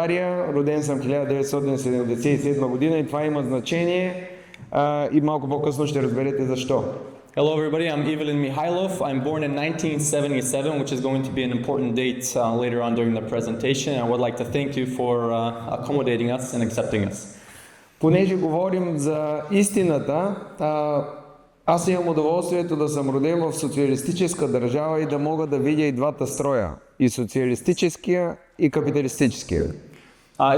България, роден съм 1977 година и това има значение и малко по-късно ще разберете защо. Hello everybody, I'm Evelyn Mihailov. I'm born in 1977, which is going to be an important date later on during the presentation. I would like to thank you for accommodating us and accepting us. Понеже говорим за истината, аз имам удоволствието да съм роден в социалистическа държава и да мога да видя и двата строя, и социалистическия, и капиталистическия.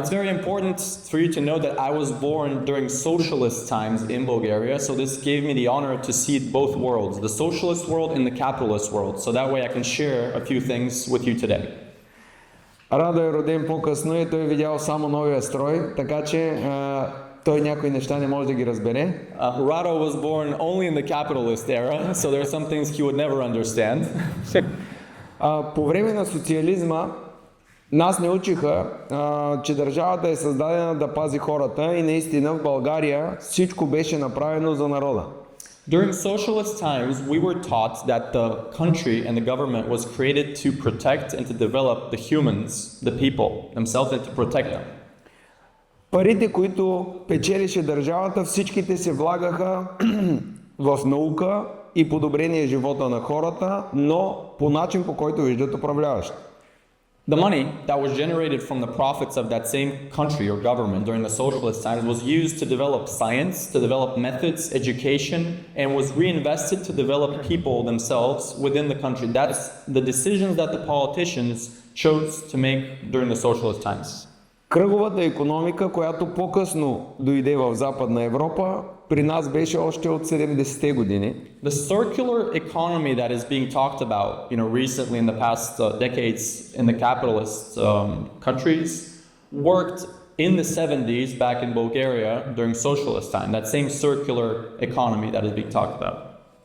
It's very important for you to know that I was born during socialist times in Bulgaria, so this gave me the honor to see both worlds, the socialist world and the capitalist world, so that way I can share a few things with you today. Радо е роден по-късно и той е видял само новия строй, така че той някои неща не може да ги разбере. Rado was born only in the capitalist era, so there are some things he would never understand. По време на социализма нас не учиха, че държавата е създадена да пази хората и наистина в България всичко беше направено за народа. During socialist times, we were taught that the country and the government was created to protect and to develop the humans, the people themselves, and to protect them. Парите, които печелише държавата, всичките се влагаха в наука и подобрение живота на хората, но по начин, по който виждат управляващи. The money that was generated from the profits of that same country or government during the socialist times was used to develop science, to develop methods, education, and was reinvested to develop people themselves within the country. That's the decisions that the politicians chose to make during the socialist times. Кръговата икономика, която по-късно дойде в Западна Европа, при нас беше още от 70-те години. The circular economy that is being talked about, recently in the past decades in the capitalist countries, worked in the 70s back in Bulgaria during socialist time. That same circular economy that is being talked about.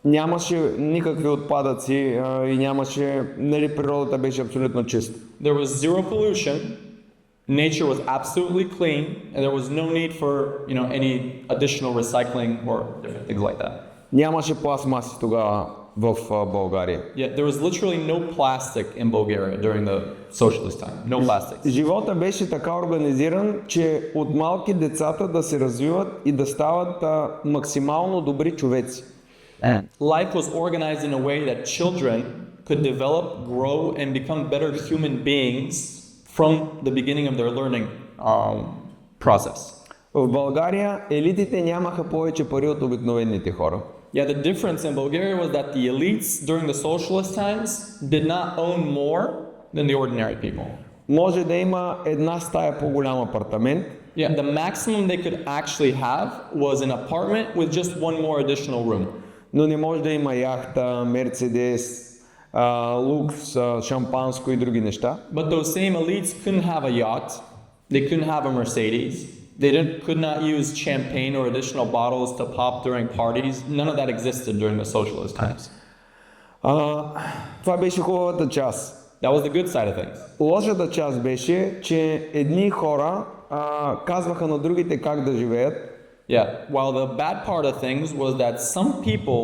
Нямаше никакви отпадъци и нямаше, природата беше абсолютно чиста. There was zero pollution. Nature was absolutely clean, and there was no need for, any additional recycling or different things like that. Нямаше пластмаси тогава в България. Yeah, there was literally no plastic in Bulgaria during the socialist time. No plastics. Живота беше така организиран, че от малки децата да се развиват и да стават максимално добри човеци. Life was organized in a way that children could develop, grow, and become better human beings from the beginning of their learning process. В България елитите нямаха повече пари от обикновените хора. Yeah, the difference in Bulgaria was that the elites during the socialist times did not own more than the ordinary people. Може да има една стая по-голям апартамент. Yeah, the maximum they could actually have was an apartment with just one more additional room. Но не може да има яхта, Мерцедес, лукс, шампанско и други неща. But those same elites couldn't have a yacht, they couldn't have a Mercedes, they could not use champagne or additional bottles to pop during parties. None of that existed during the socialist times. Това беше хубавата част. That was the good side of things. Лошата част беше, че едни хора казваха на другите как да живеят. Yeah, while the bad part of things was that some people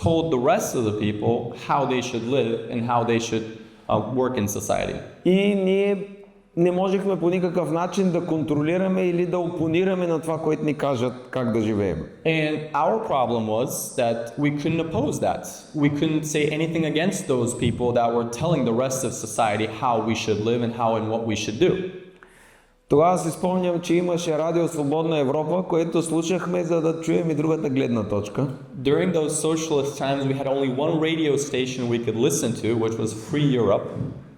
told the rest of the people how they should live and how they should work in society. И ние не можехме по никакъв начин да контролираме или да опонираме на това, което ни кажат как да живеем. And our problem was that we couldn't oppose that. We couldn't say anything against those people that were telling the rest of society how we should live and how and what we should do. Тогава си спомням, че имаше Радио Свободна Европа, което слушахме, за да чуем и другата гледна точка. During those socialist times, we had only one radio station we could listen to, which was Free Europe,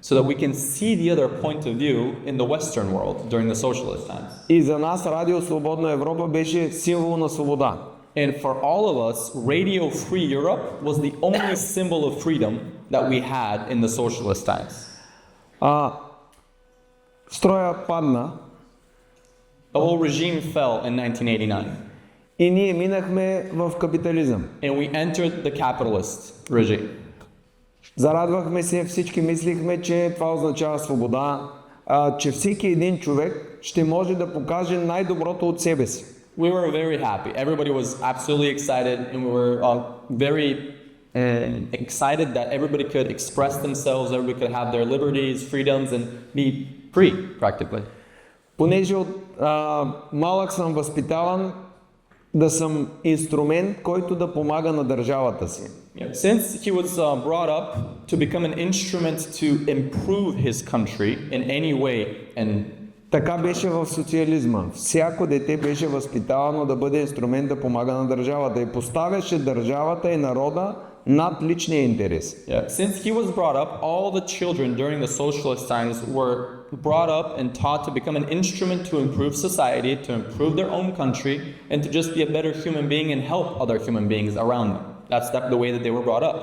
so that we can see the other point of view in the Western world during the socialist times. И за нас Радио Свободна Европа беше символ на свобода. And for all of us, Radio Free Europe was the only symbol of freedom that we had in the socialist times. Строя падна. The whole regime fell in 1989. И ние минахме в капитализъм. And we entered the capitalist regime. Зарадвахме се, всички мислихме, че това означава свобода, че всеки един човек ще може да покаже най-доброто от себе си. We were very happy. Everybody was absolutely excited, and we were very excited that everybody could express themselves, everybody could have their liberties, freedoms, and be free, practically. Понеже от малък съм възпитаван да съм инструмент, който да помага на държавата си. Yeah. Since he was brought up to become an instrument to improve his country in any way, and Така беше в социализма. Всяко дете беше възпитавано да бъде инструмент да помага на държавата и поставяше държавата и народа над личния интерес. yeah, since he was brought up, all the children during the socialist times were brought up and taught to become an instrument to improve society, to improve their own country, and to just be a better human being and help other human beings around them. That's the way that they were brought up.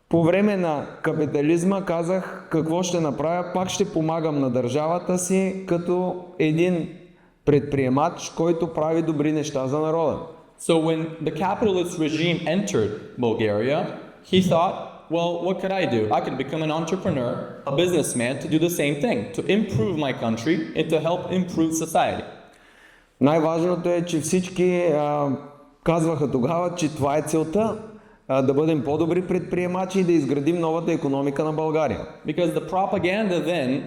По време на капитализма казах какво ще направя, пак ще помагам на държавата си като един предприемач, който прави добри неща за народа. So when the capitalist regime entered Bulgaria, he thought, well, what could I do? I could become an entrepreneur, a businessman, to do the same thing, to improve my country and to help improve society. Най-важното е, че всички казваха тогава, че това е целта. Да бъдем по-добри предприемачи и да изградим новата икономика на България. Because the propaganda then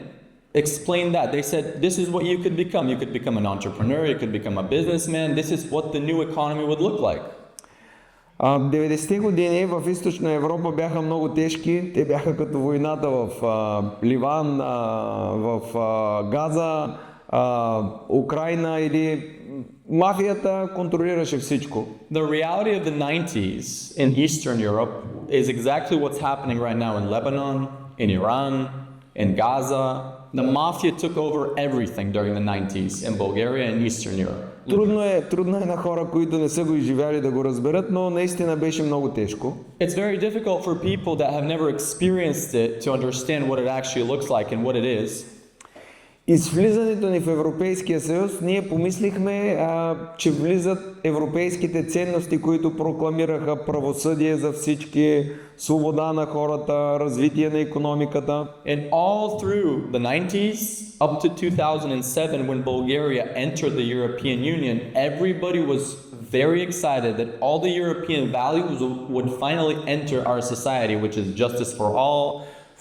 explained that. They said, this is what you could become. You could become an entrepreneur, you could become a businessman. This is what the new economy would look like. 90-те години в Източна Европа бяха много тежки. Те бяха като войната в Ливан, в Газа, Украина или мафията контролираше всичко. The reality of the 90s in Eastern Europe is exactly what's happening right now in Lebanon, in Iran, in Gaza. The mafia took over everything during the 90s in Bulgaria and Eastern Europe. Трудно е на хора, които не са го изживяли да го разберат, но наистина беше много тежко. It's very difficult for people that have never experienced it to understand what it actually looks like and what it is. И с влизането ни в Европейския съюз, ние помислихме, че влизат европейските ценности, които прокламираха правосъдие за всички, свобода на хората, развитие на икономиката. And all through the 90s, up to 2007, when Bulgaria entered the European Union, everybody was very excited that all the European values would finally enter our society, which is justice for all,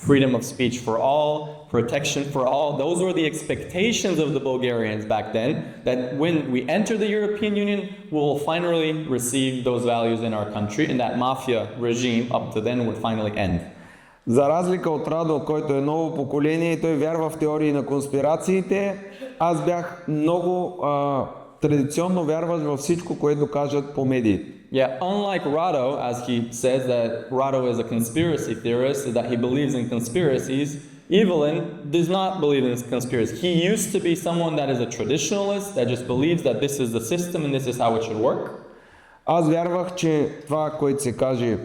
freedom of speech for all, protection for all. Those were the expectations of the Bulgarians back then, that when we enter the European Union, we will finally receive those values in our country, and that mafia regime up to then would finally end. За разлика от Радо, който е ново поколение и той вярва в теории на конспирациите, аз бях много традиционно вярващ във всичко, което кажат по медиите. Yeah, unlike Rado, as he says that Rado is a conspiracy theorist, that he believes in conspiracies, Evelyn does not believe in conspiracies. He used to be someone that is a traditionalist, that just believes that this is the system and this is how it should work. Аз вярвах, че това, което се каже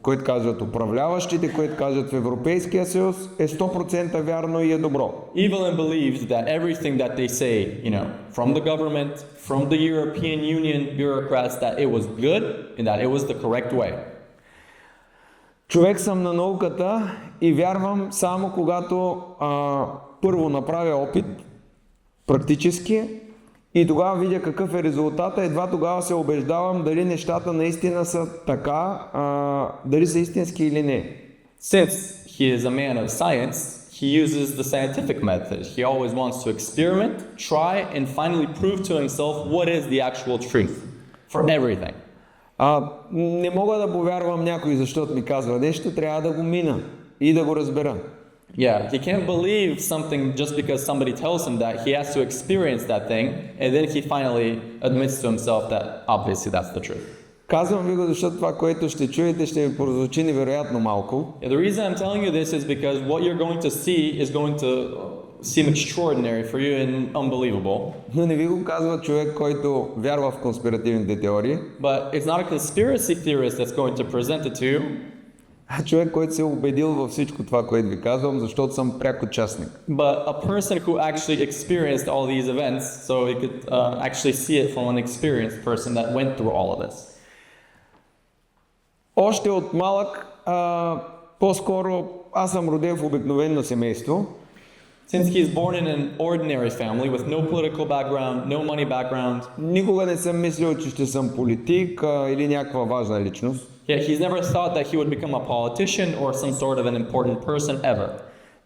което казват управляващите, което казват в Европейския съюз, е 100% вярно и е добро. Evelyn believes that everything that they say, from the government, from the European Union bureaucrats, that it was good and that it was the correct way. Човек съм на науката и вярвам само когато първо направя опит, практически, и тогава видя какъв е резултата, едва тогава се убеждавам дали нещата наистина са така, дали са истински или не. Since he is a man of science, he uses the scientific method. He always wants to experiment, try, and finally prove to himself what is the actual truth for everything. Не мога да повярвам някой, защото ми казва нещо, трябва да го мина и да го разбера. Yeah, he can't believe something just because somebody tells him that. He has to experience that thing, and then he finally admits to himself that obviously that's the truth. Казвам ви го, защото това, което ще чуете, ще ви прозвучи невероятно малко. Yeah, the reason I'm telling you this is because what you're going to see is going to seem extraordinary for you and unbelievable. Но не ви го казва човек, който вярва в конспиративните теории. But it's not a conspiracy theorist that's going to present it to you. Човек, който се е убедил във всичко това, което ви казвам, защото съм пряк участник. But a person who actually experienced all these events, so he could actually see it from an experienced person that went through all of this. Още от малък, по-скоро аз съм роден в обикновено семейство. Since he's born in an ordinary family with no political background, no money background. Никога не съм мислил, че ще съм политик или някаква важна личност. Yeah, he's never thought that he would become a politician or some sort of an important person ever.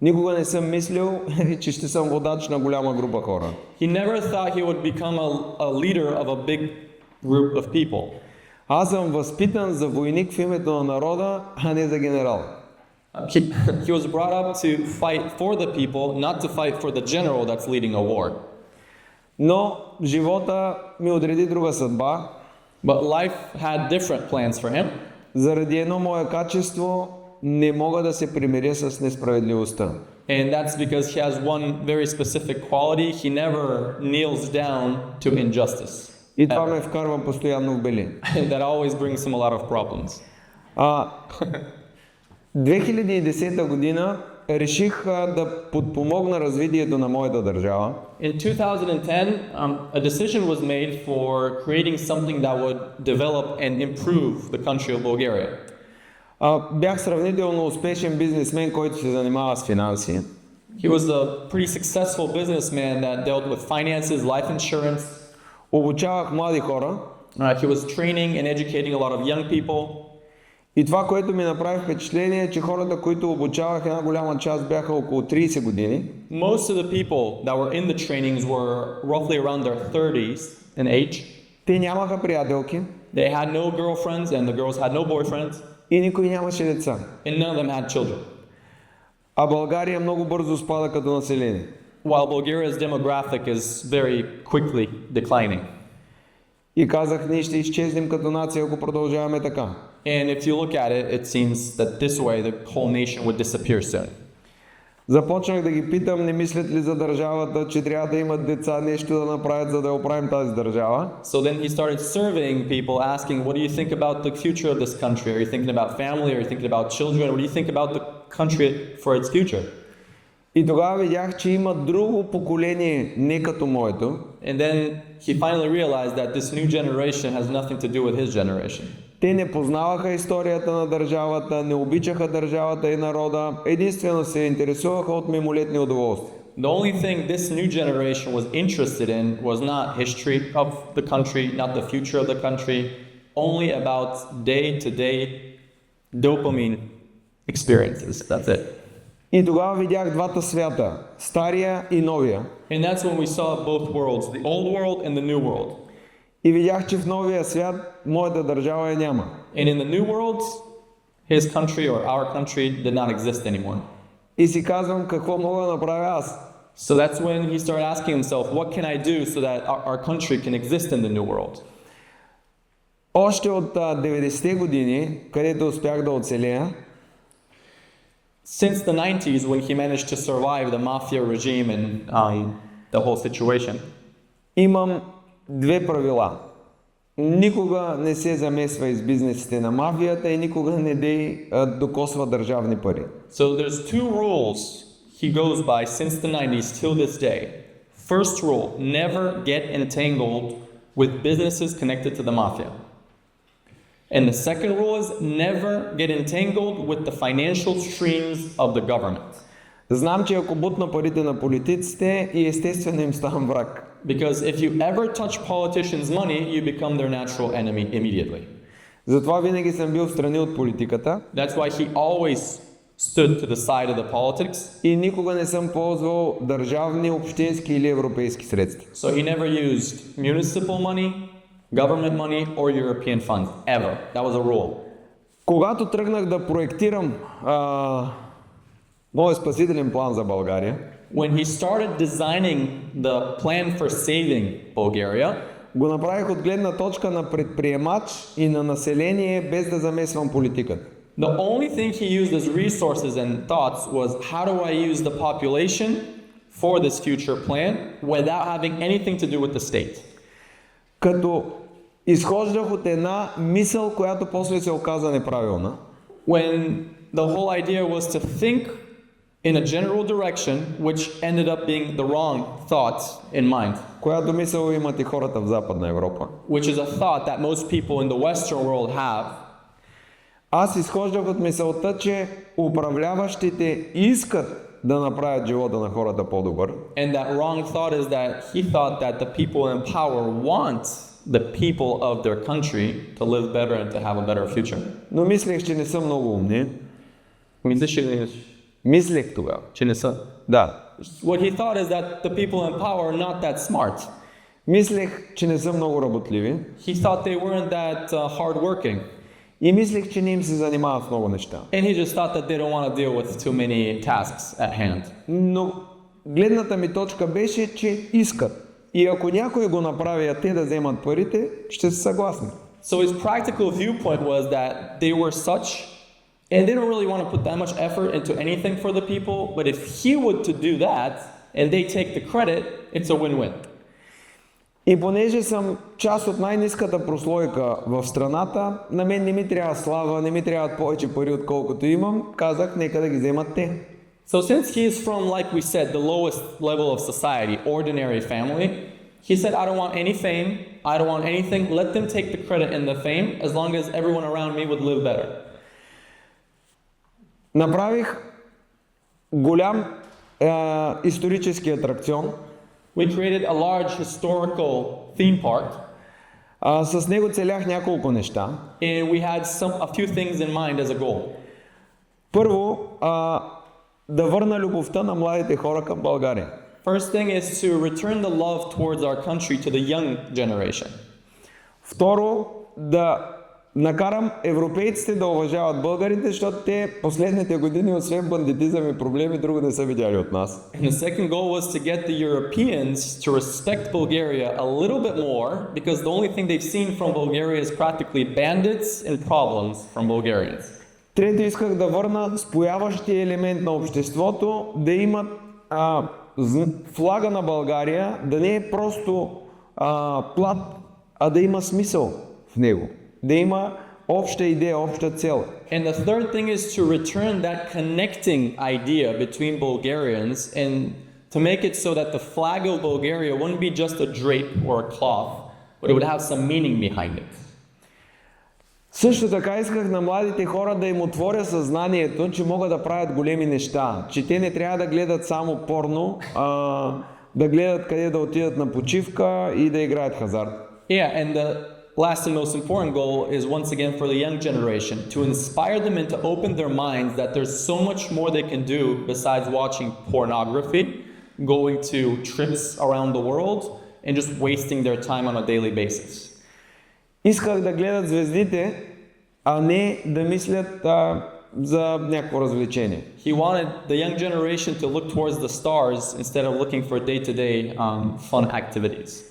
Никога не съм мислил, че ще съм водач на голяма група хора. He never thought he would become a leader of a big group of people. Аз съм възпитан за войник в името на народа, а не за генерал. He was brought up to fight for the people, not to fight for the general that's leading a war. Но живота ми отреди друга съдба. But life had different plans for him. Заради едно мое качество не мога да се примиря с несправедливостта. And that's because he has one very specific quality. He never kneels down to injustice. И това ме вкарва постоянно в бели. That always brings him a lot of problems. 2010 година реших да подпомогна развитието на моята държава. In 2010, a decision was made for creating something that would develop and improve the country of Bulgaria. Бях сравнително успешен бизнесмен, който се занимава с финанси. He was a pretty successful businessman that dealt with finances, life insurance. Обучавах млади хора. He was training and educating a lot of young people. И това, което ми направи впечатление, е, че хората, които обучавах, една голяма част бяха около 30 години. Most of the people that were in the trainings were roughly around their 30s in age. Те нямаха приятелки. They had no girlfriends and the girls had no boyfriends. И никой нямаше деца. And none of them had children. А България много бързо спада като население. While Bulgaria's demographic is very quickly declining. И казах, ние ще изчезнем като нация, ако продължаваме така. And if you look at it, it seems that this way the whole nation would disappear soon. Започнах да ги питам, не мислят ли за държавата, че трябва да имат деца, нещо да направят, за да оправим тази държава. So then he started surveying people, asking, what do you think about the future of this country? Are you thinking about family? Are you thinking about children? What do you think about the country for its future? И тогава видях, че има друго поколение, не като моето. And then he finally realized that this new generation has nothing to do with his generation. Те не познаваха историята на държавата, не обичаха държавата и народа, единствено се интересуваха от мимолетни удоволствия. The only thing this new generation was interested in was not history of the country, not the future of the country, only about day-to-day dopamine experiences. That's it. И тогава видях двата свята, стария и новия. And that's when we saw both worlds, the old world and the new world. И видях, че в новия свят моята държава я няма. And in the new world, his country or our country did not exist anymore. И си казвам, какво мога да направя аз? So that's when he started asking himself, what can I do so that our country can exist in the new world? Още от 90-те години, където успях да оцелея, Since the 90s, when he managed to survive the mafia regime and the whole situation, имам две правила. Никога не се замесва с бизнесите на мафията и никога не дей докосва държавни пари. so there's two rules he goes by since the 90s till this day. First rule, never get entangled with businesses connected to the mafia. And the second rule is never get entangled with the financial streams of the government. Знам, че ако бутна парите на политиците и естествено им ставам враг. Because if you ever touch politicians' money, you become their natural enemy immediately. Затова винаги съм бил встрани от политиката That's why he always stood to the side of the politics. и никога не съм ползвал държавни, общински или европейски средства. So he never used municipal money, government money, or European funds, ever. That was a rule. Когато тръгнах да проектирам моят спасителен план за България, When he started designing the plan for saving Bulgaria, го направих от гледна точка на предприемач и на население, без да замесвам политиката. the only thing he used as resources and thoughts was how do I use the population for this future plan without having anything to do with the state. Като изхождах от една мисъл, която после се оказа неправилна. When the whole idea was to think in a general direction, which ended up being the wrong thought in mind, Която мисъл имат и хората в Западна Европа. which is a thought that most people in the Western world have. Аз изхождах от мисълта, че управляващите искат да направят живота на хората по-добър. And that wrong thought is that he thought that the people in power want the people of their country to live better and to have a better future. Но мислех, че не са много умни Мислех тогава. че не са. Да. What he thought is that the people in power are not that smart. Мислех, че не са много работливи. He thought they weren't that hardworking. И мислех, че не им се занимават с много неща. And he just thought that they don't want to deal with too many tasks at hand. Но гледната ми точка беше, че искат. И ако някой го направи, а те да вземат парите, ще са съгласни. So his practical viewpoint was that they were such, and they don't really want to put that much effort into anything for the people, but if he would to do that, and they take the credit, it's a win-win. И понеже съм част от най-ниската прослойка в страната, на мен не ми трябва слава, не ми трябват повече пари, отколкото имам, казах, нека да ги вземат те. So since he is from, like we said, the lowest level of society, ordinary family, he said, I don't want any fame, I don't want anything, let them take the credit and the fame, as long as everyone around me would live better. Направих голям исторически атракцион. We created a large historical theme park, С него целях няколко неща. and we had a few things in mind as a goal. Първо, да върна любовта на младите хора към България. First thing is to return the love towards our country to the young generation. Второ, да накарам европейците да уважават българите, защото те последните години, освен бандитизъм и проблеми, друго не са видяли от нас. And the second goal was to get the Europeans to respect Bulgaria a little bit more, because the only thing they've seen from Bulgaria is practically bandits and problems from Bulgarians. Трето, исках да върна спояващия елемент на обществото, да имат флага на България, да не е просто плат, а да има смисъл в него. Да има обща идея, обща цел. And the third thing is to return that connecting idea between Bulgarians and to make it so that the flag of Bulgaria wouldn't be just a drape or a cloth, but it would have some meaning behind it. Също така исках на младите хора да им отворя съзнанието, че могат да правят големи неща, че те не трябва да гледат само порно, да гледат къде да отидат на почивка и да играят хазарт. Yeah, and the last and most important goal is once again for the young generation to inspire them and to open their minds that there's so much more they can do besides watching pornography, going to trips around the world, and just wasting their time on a daily basis. Исках да гледат звездите, а не да мислят за някакво развлечение. He wanted the young generation to look towards the stars instead of looking for day-to-day fun activities.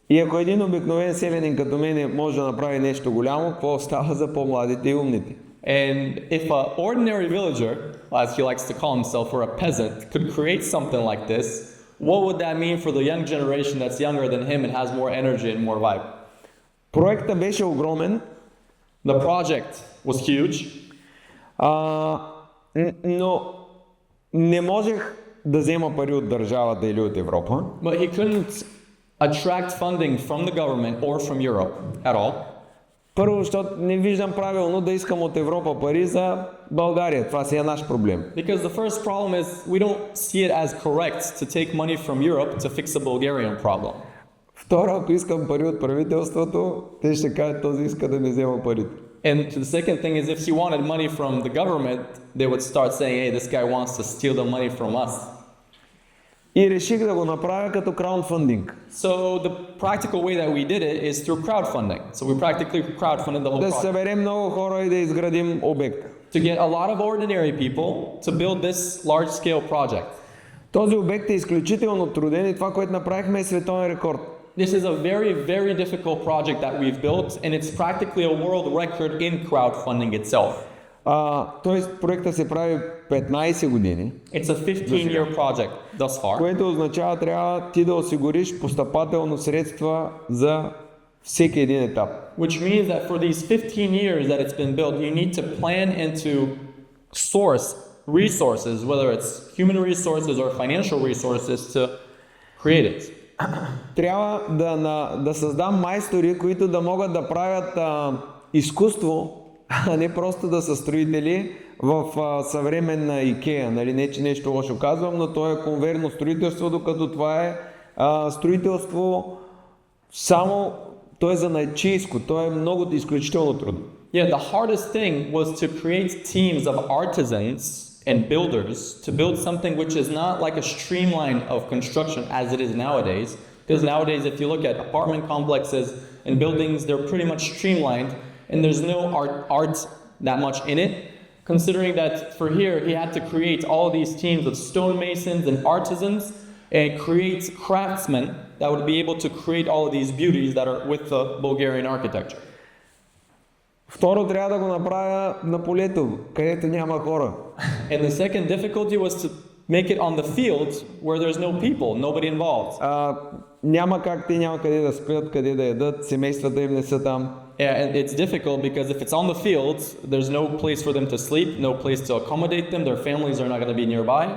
И ако един обикновен селянин като мен може да направи нещо голямо, какво остава за по-младите и умните? And if an ordinary villager, as he likes to call himself, or a peasant, could create something like this, what would that mean for the young generation that's younger than him and has more energy and more vibe? Проектът беше огромен, The project was huge, но не можех да взема пари от държавата или от Европа. but he couldn't attract funding from the government or from Europe at all. Първо, защото не виждам правилно да искам от Европа пари за България. Това си е наш проблем. Because the first problem is we don't see it as correct to take money from Europe to fix a Bulgarian problem. Второ, ако искам пари от правителството, те ще кажат, този иска да не взема парите. And the second thing is if he wanted money from the government, they would start saying, hey, this guy wants to steal the money from us. И реших да го направя като краудфандинг. So the practical way that we did it is through crowdfunding. So we practically crowdfunded the whole Да project съберем много хора и да изградим обекта. to get a lot of ordinary people to build this large-scale project. Този обект е изключително труден и това, което направихме, е световен рекорд. This is a very, very difficult project that we've built, and it's practically a world record in crowdfunding itself. Тоест, проекта се прави 15 години, It's a 15-year project thus far, което означава, трябва ти да осигуриш постъпателно средства за всеки един етап. which means that for these 15 years that it's been built, you need to plan and to source resources, whether it's human resources or financial resources, to create it. Трябва да създам майстори, които да могат да правят изкуство, а не просто да са строители в съвременна Икеа. Нали? Не, че нещо лошо казвам, но то е конвейерно строителство, докато това е строителство само, то е занаятчийско, то е много изключително трудно. Yeah, the hardest thing was to create teams of artisans and builders to build something which is not like a streamline of construction as it is nowadays. Because nowadays, if you look at apartment complexes and buildings, they're pretty much streamlined, and there's no art that much in it. Considering that for here, he had to create all these teams of stonemasons and artisans and create craftsmen that would be able to create all of these beauties that are with the Bulgarian architecture. Второ, трябва да го направя на полето, където няма хора. And the second difficulty was to make it on the fields where there's no people, nobody involved. Няма как, те няма къде да спят, къде да ядат, семействата им не са там. Yeah, and it's difficult because if it's on the fields, there's no place for them to sleep, no place to accommodate them, their families are not going to be nearby.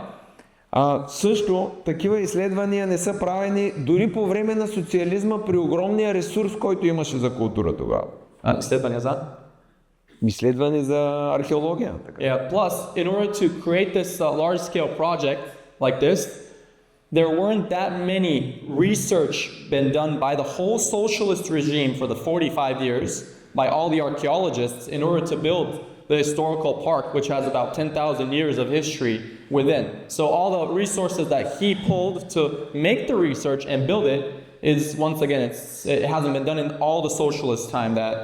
Също такива изследвания не са правени дори по време на социализма при огромния ресурс, който имаше за култура тогава. Изследвания за? Изследване за археология. Yeah, plus, in order to create this large-scale project like this, there weren't that many research been done by the whole socialist regime for the 45 years, by all the archaeologists, in order to build the historical park, which has about 10,000 years of history within. So all the resources that he pulled to make the research and build it is, once again, it hasn't been done in all the socialist time that...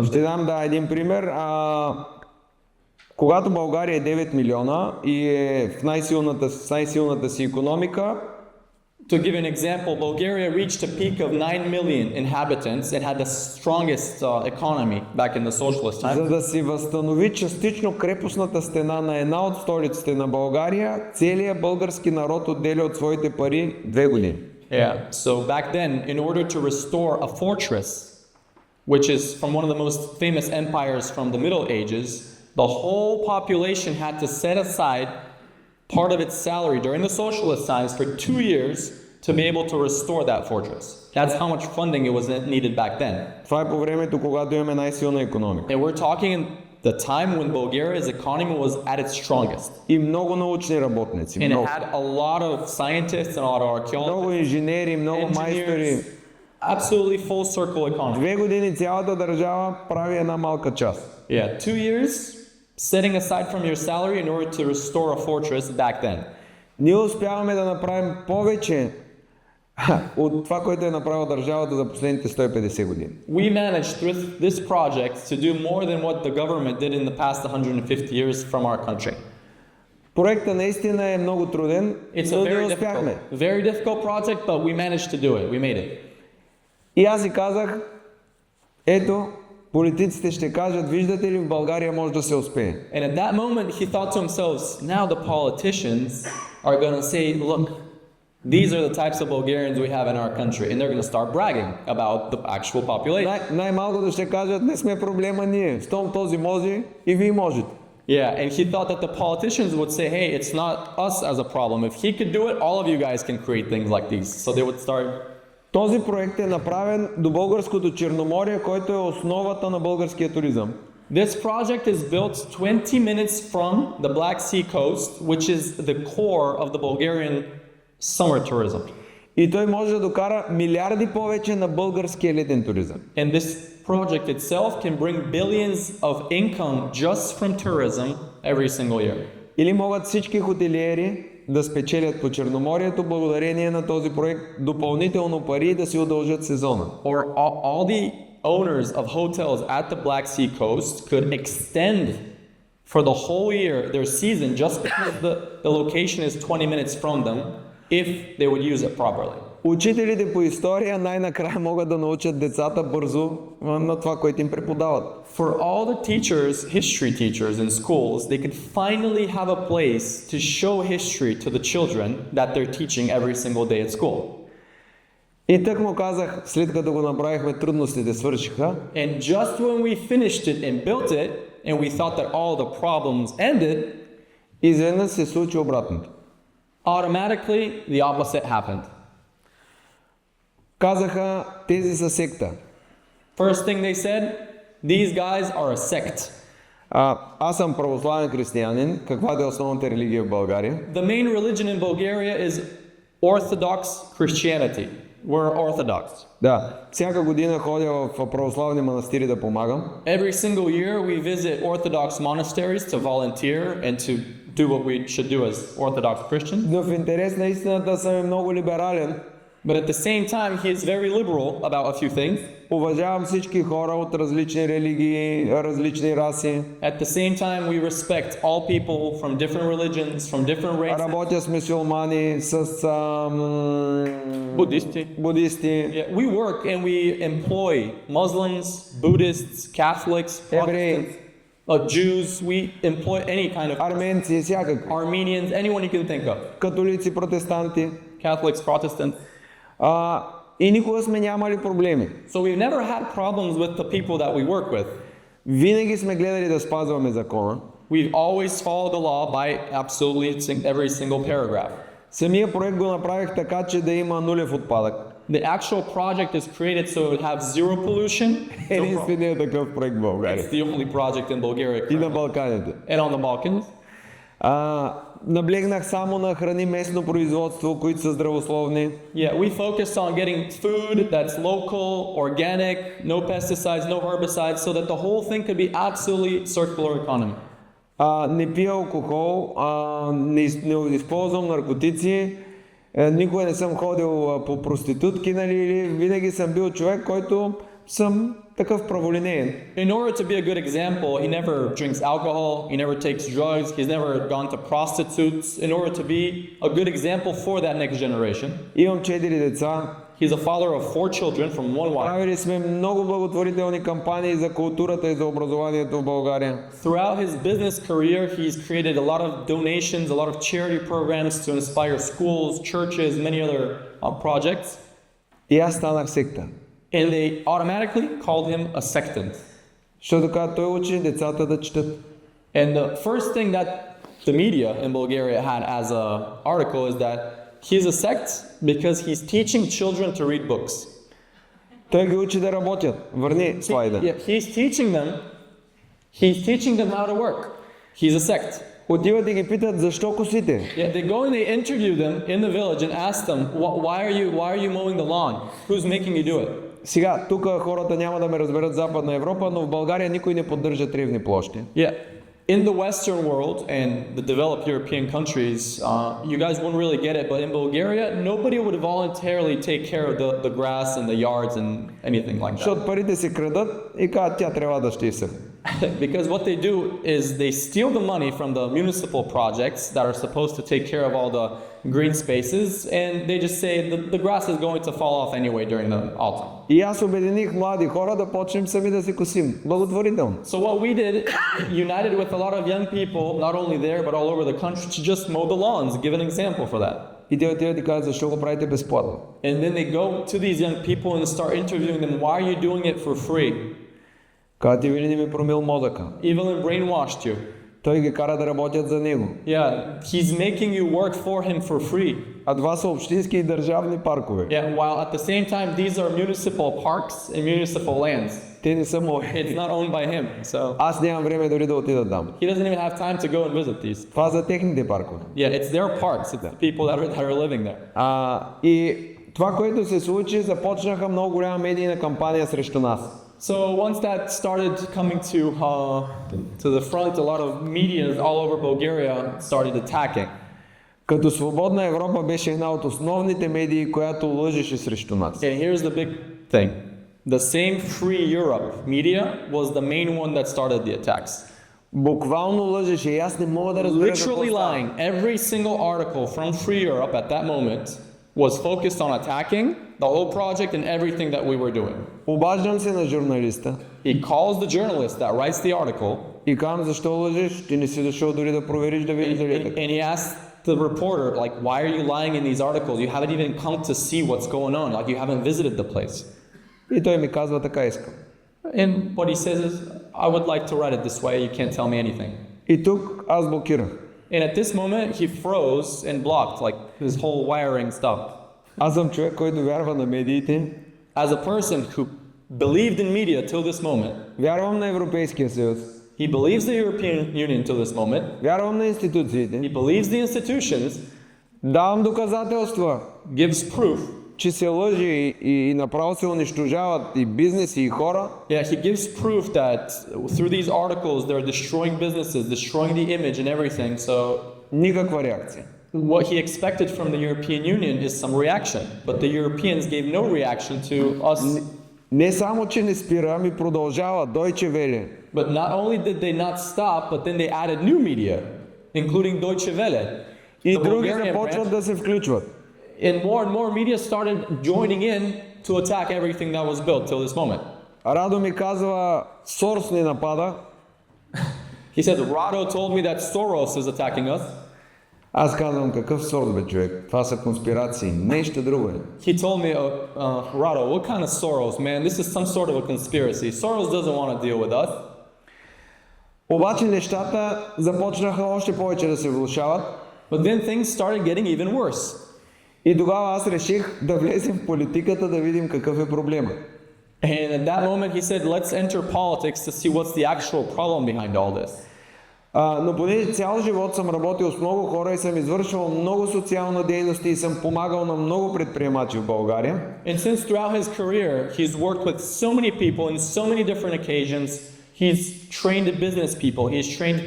Ще дам един пример. Когато България е 9 милиона и е в най-силната си икономика, to give an example, Bulgaria reached a peak of 9 million inhabitants and had the strongest economy back in the socialist time. За да се възстанови частично крепостната стена на една от столиците на България, целият български народ отделя от своите пари 2 години. Yeah, so back then, in order to restore a fortress, which is from one of the most famous empires from the Middle Ages, the whole population had to set aside part of its salary during the socialist times for 2 years to be able to restore that fortress. That's how much funding it was needed back then. Това е по времето, когато имаме най-силна икономика. And we're talking in the time when Bulgaria's economy was at its strongest. И много научни работници. And много. it had a lot of scientists and a lot of archaeologists. Много инженери, много майстори. Absolutely full circle economy. 2 години цялата държава прави една малка част. Yeah, 2 years setting aside from your salary in order to restore a fortress back then. Ние успяваме да направим повече от това, което е направила държавата за последните 150 години. We managed through this project to do more than what the government did in the past 150 years from our country. Проектът наистина е много труден, It's но a ние успяхме. very difficult project, but we managed to do it. We made it. И аз си казах, ето, политиците ще кажат, виждате ли, в България може да се успее. And at that moment, he thought to himself, now the politicians are going to say, look, these are the types of Bulgarians we have in our country. And they're going to start bragging about the actual population. Най-малкото ще кажат, не сме проблема ние. Щом този може, и вие можете. Yeah, and he thought that the politicians would say, hey, it's not us as a problem. If he could do it, all of you guys can create things like these. So they would start... Този проект е направен до българското Черноморие, който е основата на българския туризъм. This project is built 20 minutes from the Black Sea coast, which is the core of the Bulgarian summer tourism. И той може да докара милиарди повече на българския летен туризъм. And this project itself can bring billions of income just from tourism every single year. Или могат всички хотелиери да спечелят по Черноморието благодарение на този проект допълнително пари да си удължат сезона. Or all the owners of hotels at the Black Sea coast could extend for the whole year their season just because the location is 20 minutes from them if they would use it properly. Учителите по история най-накрая могат да научат децата бързо на това, което им преподават. For all the teachers, history teachers in schools, they could finally have a place to show history to the children that they're teaching every single day at school. И так му казах, след като го направихме, трудностите свършиха. And just when we finished it and built it, and we thought that all the problems ended, изведнъж се случи обратното. Automatically, the opposite happened. Казаха, тези са секта. First thing they said, these guys are a sect. Аз съм православен християнин. Каква е основната религия в България? The main religion in Bulgaria is Orthodox Christianity. We're Orthodox. Да, всяка година ходя в православни манастири да помагам. Every single year we visit Orthodox monasteries to volunteer and to do what we should do as Orthodox Christians. Но в интерес на истината съм и много либерален. But at the same time, he is very liberal about a few things. Уважавам всички хора от различни религии, различни раси. At the same time, we respect all people from different religions, from different races. Работя с мюсюлмани, с Буддисти. будисти, Yeah, we work and we employ Muslims, Buddhists, Catholics, Евреи, Protestants, Jews. We employ any kind of арменци, всякакви. Armenians, anyone you can think of. Католици, протестанти. Catholics, Protestants. И никога сме нямали проблеми. So we've never had problems with the people that we work with. Винаги сме гледали да спазваме закона. We've always followed the law by absolutely every single paragraph. Самия проект го направих така, че да има нулев отпадък. The actual project is created so it would have zero pollution. Единственият такъв проект в България. It's the only project in Bulgaria И на Балканите. and on the Balkans. Наблегнах само на храни местно производство, които са здравословни. Yeah, we focused on getting food that's local, organic, no pesticides, no herbicides, so that the whole thing could be absolutely circular economy. Не пия алкохол, не използвам наркотици, никога не съм ходил по проститутки, нали, или винаги съм бил човек, който съм такъв праволинеен. In order to be a good example, he never drinks alcohol, he never takes drugs, he's never gone to prostitutes. In order to be a good example for that next generation, Имам 4 деца. he's a father of 4 children from one wife. Правили сме много благотворителни кампании за културата и за образованието в България. Throughout his business career, he's created a lot of donations, a lot of charity programs to inspire schools, churches, many other projects. И аз станах секта. And they automatically called him a sectant. Защото така той учи децата да четат. And the first thing that the media in Bulgaria had as an article is that he's a sect because he's teaching children to read books. Той ги учи да работят. Върни слайда. Yeah, he's teaching them how to work. He's a sect. Отиват и ги питат защо косите. Yeah, they go and they interview them in the village and ask them, why are you mowing the lawn? Who's making you do it? Сега, тук хората няма да ме разберат Западна Европа, но в България никой не поддържа тревни площи. Yeah. In the Western world and the developed European countries, you guys wouldn't really get it, but in Bulgaria, nobody would voluntarily take care of the grass and the yards and anything like that. Защото парите се крадат и казват, тя трябва да ще изсъхне. Because what they do is they steal the money from the municipal projects that are supposed to take care of all the green spaces, and they just say the grass is going to fall off anyway during the autumn. И аз обединих млади хора да почнем сами да си косим. Благотворително. So what we did, united with a lot of young people, not only there but all over the country, to just mow the lawns, give an example for that. И те отиват и казват, защо го правите безплатно? And then they go to these young people and start interviewing them, why are you doing it for free? Казват, ти винаги ми промил мозъка. Evelyn brainwashed you. Той ги кара да работят за него. Yeah, he's making you work for him for free. А това са общински и държавни паркове. Yeah, while at the same time these are municipal parks and municipal lands. Те не са мои. It's not owned by him, so Аз нямам време дори да отида там. he doesn't even have time to go and visit these. Това за техните паркове. Yeah, it's their parks. It's the people that are living there. И това, което се случи, започнаха много голяма медийна кампания срещу нас. So once that started coming to the front, a lot of media all over Bulgaria started attacking. Като Свободна Европа беше една от основните медии, която лъжеше срещу нас. And here's the big thing. The same Free Europe media was the main one that started the attacks. Буквално лъжеше и аз не мога да разбера какво Literally става. lying. Every single article from Free Europe at that moment was focused on attacking the whole project and everything that we were doing. Обаждам се на журналиста He calls the journalist that writes the article и казвам, защо лъжеш? Ти не си дошъл дори да провериш да видиш дали е така. and he asks the reporter, like, why are you lying in these articles? You haven't even come to see what's going on. Like, you haven't visited the place. И той ми казва, така искам. And what he says is, I would like to write it this way. You can't tell me anything. И тук аз блокирах. And at this moment, he froze and blocked, like, his whole wiring stuff. Аз съм човек, който вярва на медиите, As a person who believed in media till this moment, вярвам на Европейския съюз, he believes the European Union till this moment, вярвам на he институциите, believes the institutions, давам доказателства, gives proof, че се лъжи и направо се унищожават и бизнеси, и хора, Yeah, he gives proof that through these articles they're destroying businesses, destroying the image and everything. So никаква реакция. what he expected from the European Union is some reaction, but the Europeans gave no reaction to us. Не само, че не спира, ами продължава. Deutsche Welle. But not only did they not stop, but then they added new media, including Deutsche Welle. И The други Bulgarian започват branch. да се включват. And more media started joining in to attack everything that was built till this moment. Радо ми казва, Сорос ни напада. He said, Rado told me that Soros is attacking us. Аз казвам, какъв Сорос, бе, човек? Това са конспирации. Нещо друго е. He told me, Rado, what kind of Soros, man? This is some sort of a conspiracy. Soros doesn't want to deal with us. Обаче нещата започнаха още повече да се влошават. But then things started getting even worse. И тогава аз реших да влезем в политиката, да видим какъв е проблема. And at that moment, he said, let's enter politics to see what's the actual problem behind all this. Но понеже цял живот съм работил с много хора и съм извършвал много социална дейност и съм помагал на много предприемачи в България, And since throughout his career, he's worked with so many people in so many different occasions, he's trained business people, he's trained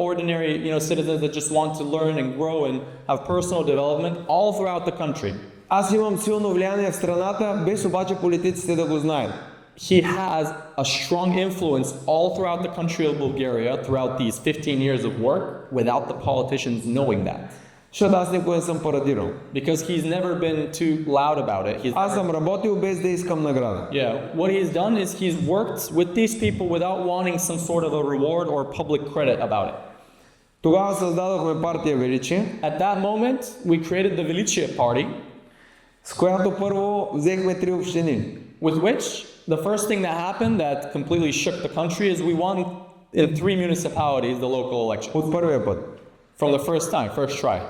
ordinary, citizens that just want to learn and grow and have personal development all throughout the country. аз имам силно влияние в страната, без обаче политиците да го знаят. He has a strong influence all throughout the country of Bulgaria throughout these 15 years of work without the politicians knowing that. Защото аз никога не съм парадирал. Because he's never been too loud about it. Аз съм работил без да искам награда. Yeah, what he's done is he's worked with these people without wanting some sort of a reward or public credit about it. Тогава създадохме партия Величие, At that moment, we created the Velichia party, с която първо взехме 3 общини. with which the first thing that happened that completely shook the country is we won in 3 municipalities the local election. От първия път. From the first time, first try.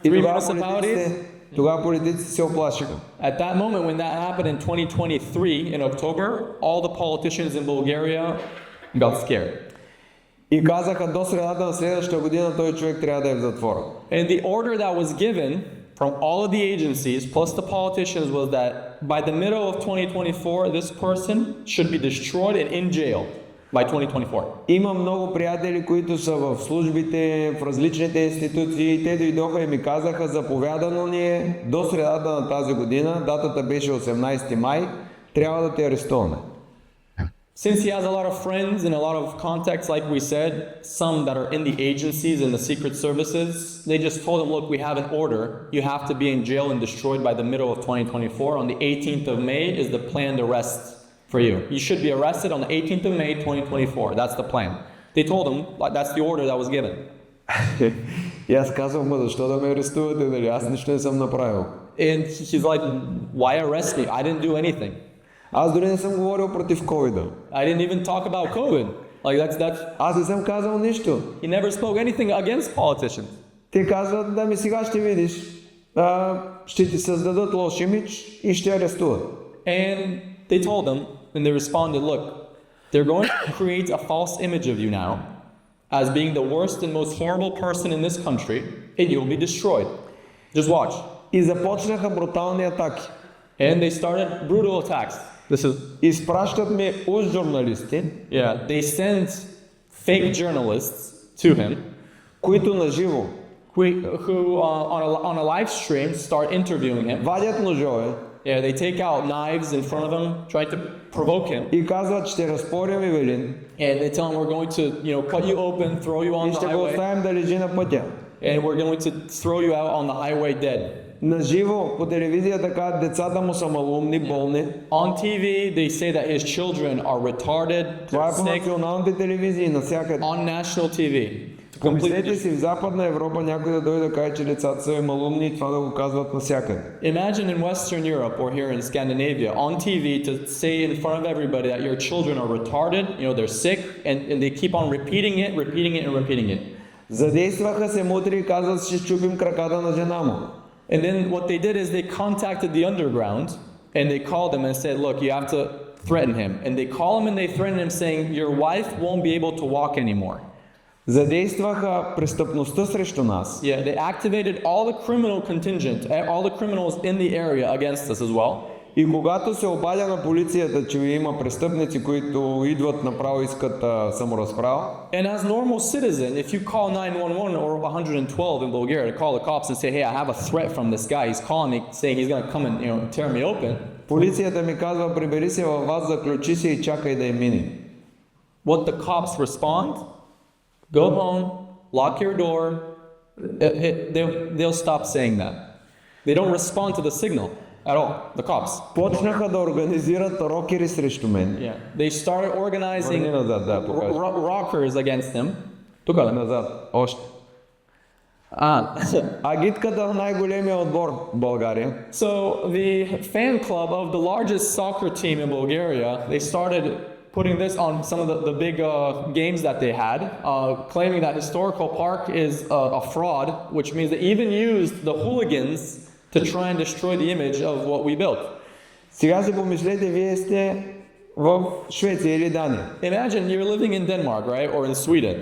И 3 тогава municipalities. тогава политиците се оплашиха. At that moment, when that happened in 2023, in October, all the politicians in Bulgaria got scared. И казаха, до средата на следващата година той човек трябва да е в затвора. And the order that was given from all of the agencies, plus the politicians, was that by the middle of 2024, this person should be destroyed and in jail by 2024. Има много приятели, които са в службите, в различните институции. Те дойдоха и ми казаха, заповядано ни е до средата на тази година, датата беше 18 май, трябва да те арестуваме. Since he has a lot of friends and a lot of contacts, like we said, some that are in the agencies and the secret services, they just told him, look, we have an order. You have to be in jail and destroyed by the middle of 2024. On the 18th of May is the planned arrest for you. You should be arrested on the 18th of May, 2024. That's the plan. They told him, like, that's the order that was given. И аз казвам, ма защо да ме арестувате, дали аз нищо не съм направил. And he's like, why arrest me? I didn't do anything. Аз дори не съм говорил против ковида. I didn't even talk about COVID. Like that's Аз не съм казал нищо. he never spoke anything against politicians. Те казват, да ми сега ще видиш, ще ти създадат лош имидж и ще арестуват. And they told him, and they responded, look, they're going to create a false image of you now as being the worst and most horrible person in this country, and you'll be destroyed. Just watch. И започнаха брутални атаки. And they started brutal attacks. This is, Изпращат ми уж журналисти, yeah, they send fake journalists to him които наживо who on a live stream start interviewing him. вадят ножове Yeah, they take out knives in front of him, trying to provoke him. и казват, ще разпорим Ивелин And they tell him, we're going to, cut you open, throw you on и the ще го highway, оставим да лежи на пътя. and we're going to throw you out on the highway dead. Наживо по телевизията казват, децата му са малумни, болни. On TV, they say that his children are retarded, Това е they're по sick. националните телевизии навсякъде. On national TV. Помислете си в Западна Европа някой да дойде да каже, че децата са малумни и това да го казват навсякъде. Imagine in Western Europe or here in Scandinavia, on TV, to say in front of everybody that your children are retarded, they're sick, and they keep on repeating it and repeating it. Задействаха се мутри и казват, ще чупим краката на жена му. And then what they did is they contacted the underground and they called them and said, look, you have to threaten him. And they call him and they threaten him saying, your wife won't be able to walk anymore. задействаха престъпността срещу нас. Yeah, they activated all the criminal contingent, all the criminals in the area against us as well. И когато се обадя на полицията, че има престъпници, които идват направо искат саморазправа, And as normal citizen, if you call 911 or 112 in Bulgaria to call the cops and say, hey, I have a threat from this guy, he's calling me saying he's going to come and tear me open, полицията ми казва, прибери се във вас, заключи се и чакай да мине. what the cops respond, go home, lock your door, they'll stop saying that. They don't respond to the signal at all, the cops. Почнаха да организират рокери срещу мен. Yeah. They started organizing Върни назад, да, покажи. rockers against them. Тук ли? Назад, още. Ah. Агитката на най-големия отбор в България So the fan club of the largest soccer team in Bulgaria, they started putting this on some of the big games that they had, claiming that Historical Park is a fraud, which means they even used the hooligans to try and destroy the image of what we built. Сега си помислете, вие сте в Швеция или Дания. Imagine you're living in Denmark, right, or in Sweden.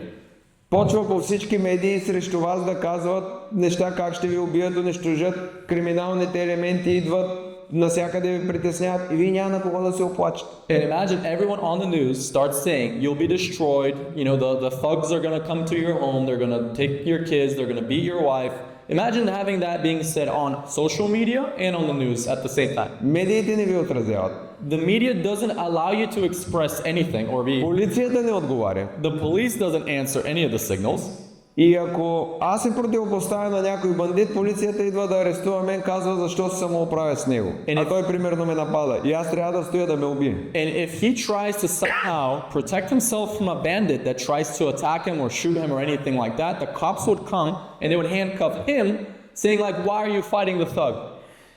Почва по всички медии срещу вас да казват неща как ще ви убият, унищожат, криминалните елементи идват, насякъде ви притесняват и вие няма на кого да се оплачете. And imagine everyone on the news starts saying you'll be destroyed, the thugs are going to come to your home, they're going to take your kids, they're going to beat your wife. Imagine having that being said on social media and on the news at the same time. Медиите не ви отразяват. The media doesn't allow you to express anything or be... Полицията не отговаря. The police doesn't answer any of the signals. И ако аз се противопоставя на някой бандит, полицията идва да арестува мен, казва защо се самоуправя с него. А той примерно ме напада и аз трябва да стоя да ме убие. And if he tries to somehow protect himself from a bandit that tries to attack him or shoot him or anything like that, the cops would come and they would handcuff him, saying like, why are you fighting the thug?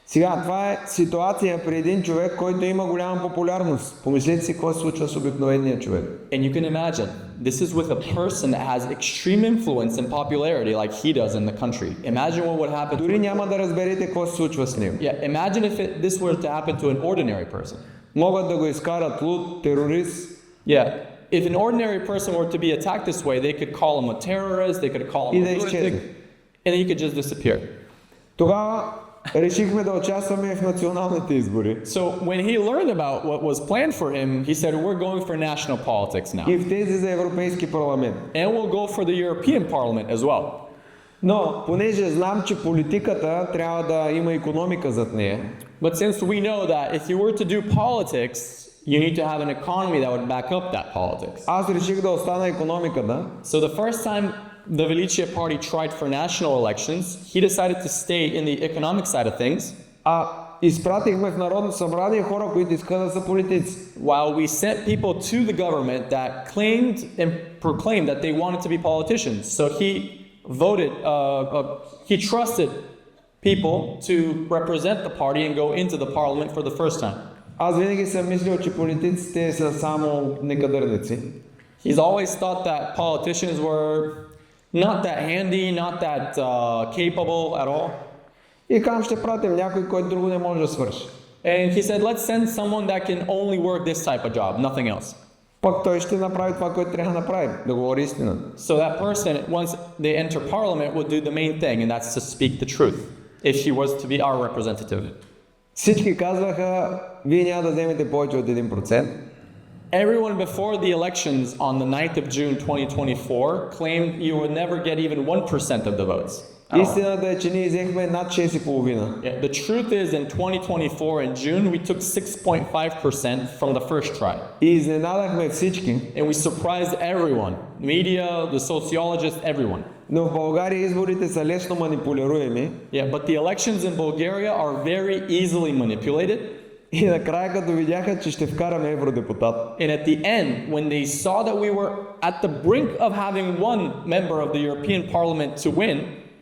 Сега, това е ситуация при един човек, който има голяма популярност. Помислете си какво се случва с обикновения човек. And you can imagine, this is with a person that has extreme influence and popularity like he does in the country. Imagine what would happen. Дори няма да разберете какво се случва с него. Yeah, imagine if this were to happen to an ordinary person. Могат да го изкарат луд, терорист. Yeah, if an ordinary person were to be attacked this way, they could call him a terrorist, they could call him И a да lunatic, изчезне. and then he could just disappear. Тогава решихме да участваме в националните избори. So when he learned about what was planned for him, he said, we're going for national politics now. И в тези за Европейски парламент. And we'll go for the European Parliament as well. Но, понеже знам, че политиката трябва да има икономика зад нея, But since we know that if you were to do politics, you need to have an economy that would back up that politics. аз реших да остана икономиката. So the first time the Velichia party tried for national elections, he decided to stay in the economic side of things, А изпратихме в Народното събрание хора, които искат да са политици. while we sent people to the government that claimed and proclaimed that they wanted to be politicians. So he trusted people to represent the party and go into the parliament for the first time. Аз винаги съм мислил, че политиците са само некадърници. He's always thought that politicians were not that handy, not that capable at all. И към ще пратим някой, който друго не може да свърши. And he said, let's send someone that can only work this type of job, nothing else. Пък той ще направи това, което трябва да направи, да говори истината. So that person, once they enter parliament, would do the main thing, and that's to speak the truth, if she was to be our representative. Всички казваха, вие няма да вземете повече от 1%. Everyone before the elections on the 9th of June 2024 claimed you would never get even 1% of the votes. Истината е, че ние взехме над 6,5%. Yeah, the truth is, in 2024, in June, we took 6.5% from the first try. И изненадахме всички. And we surprised everyone, media, the sociologists, everyone. Но в България изборите са лесно манипулируеми. Yeah, but the elections in Bulgaria are very easily manipulated. И накрая, като видяха, че ще вкараме евродепутат, And at the end, when they saw that we were at the brink of having one member of the European Parliament to win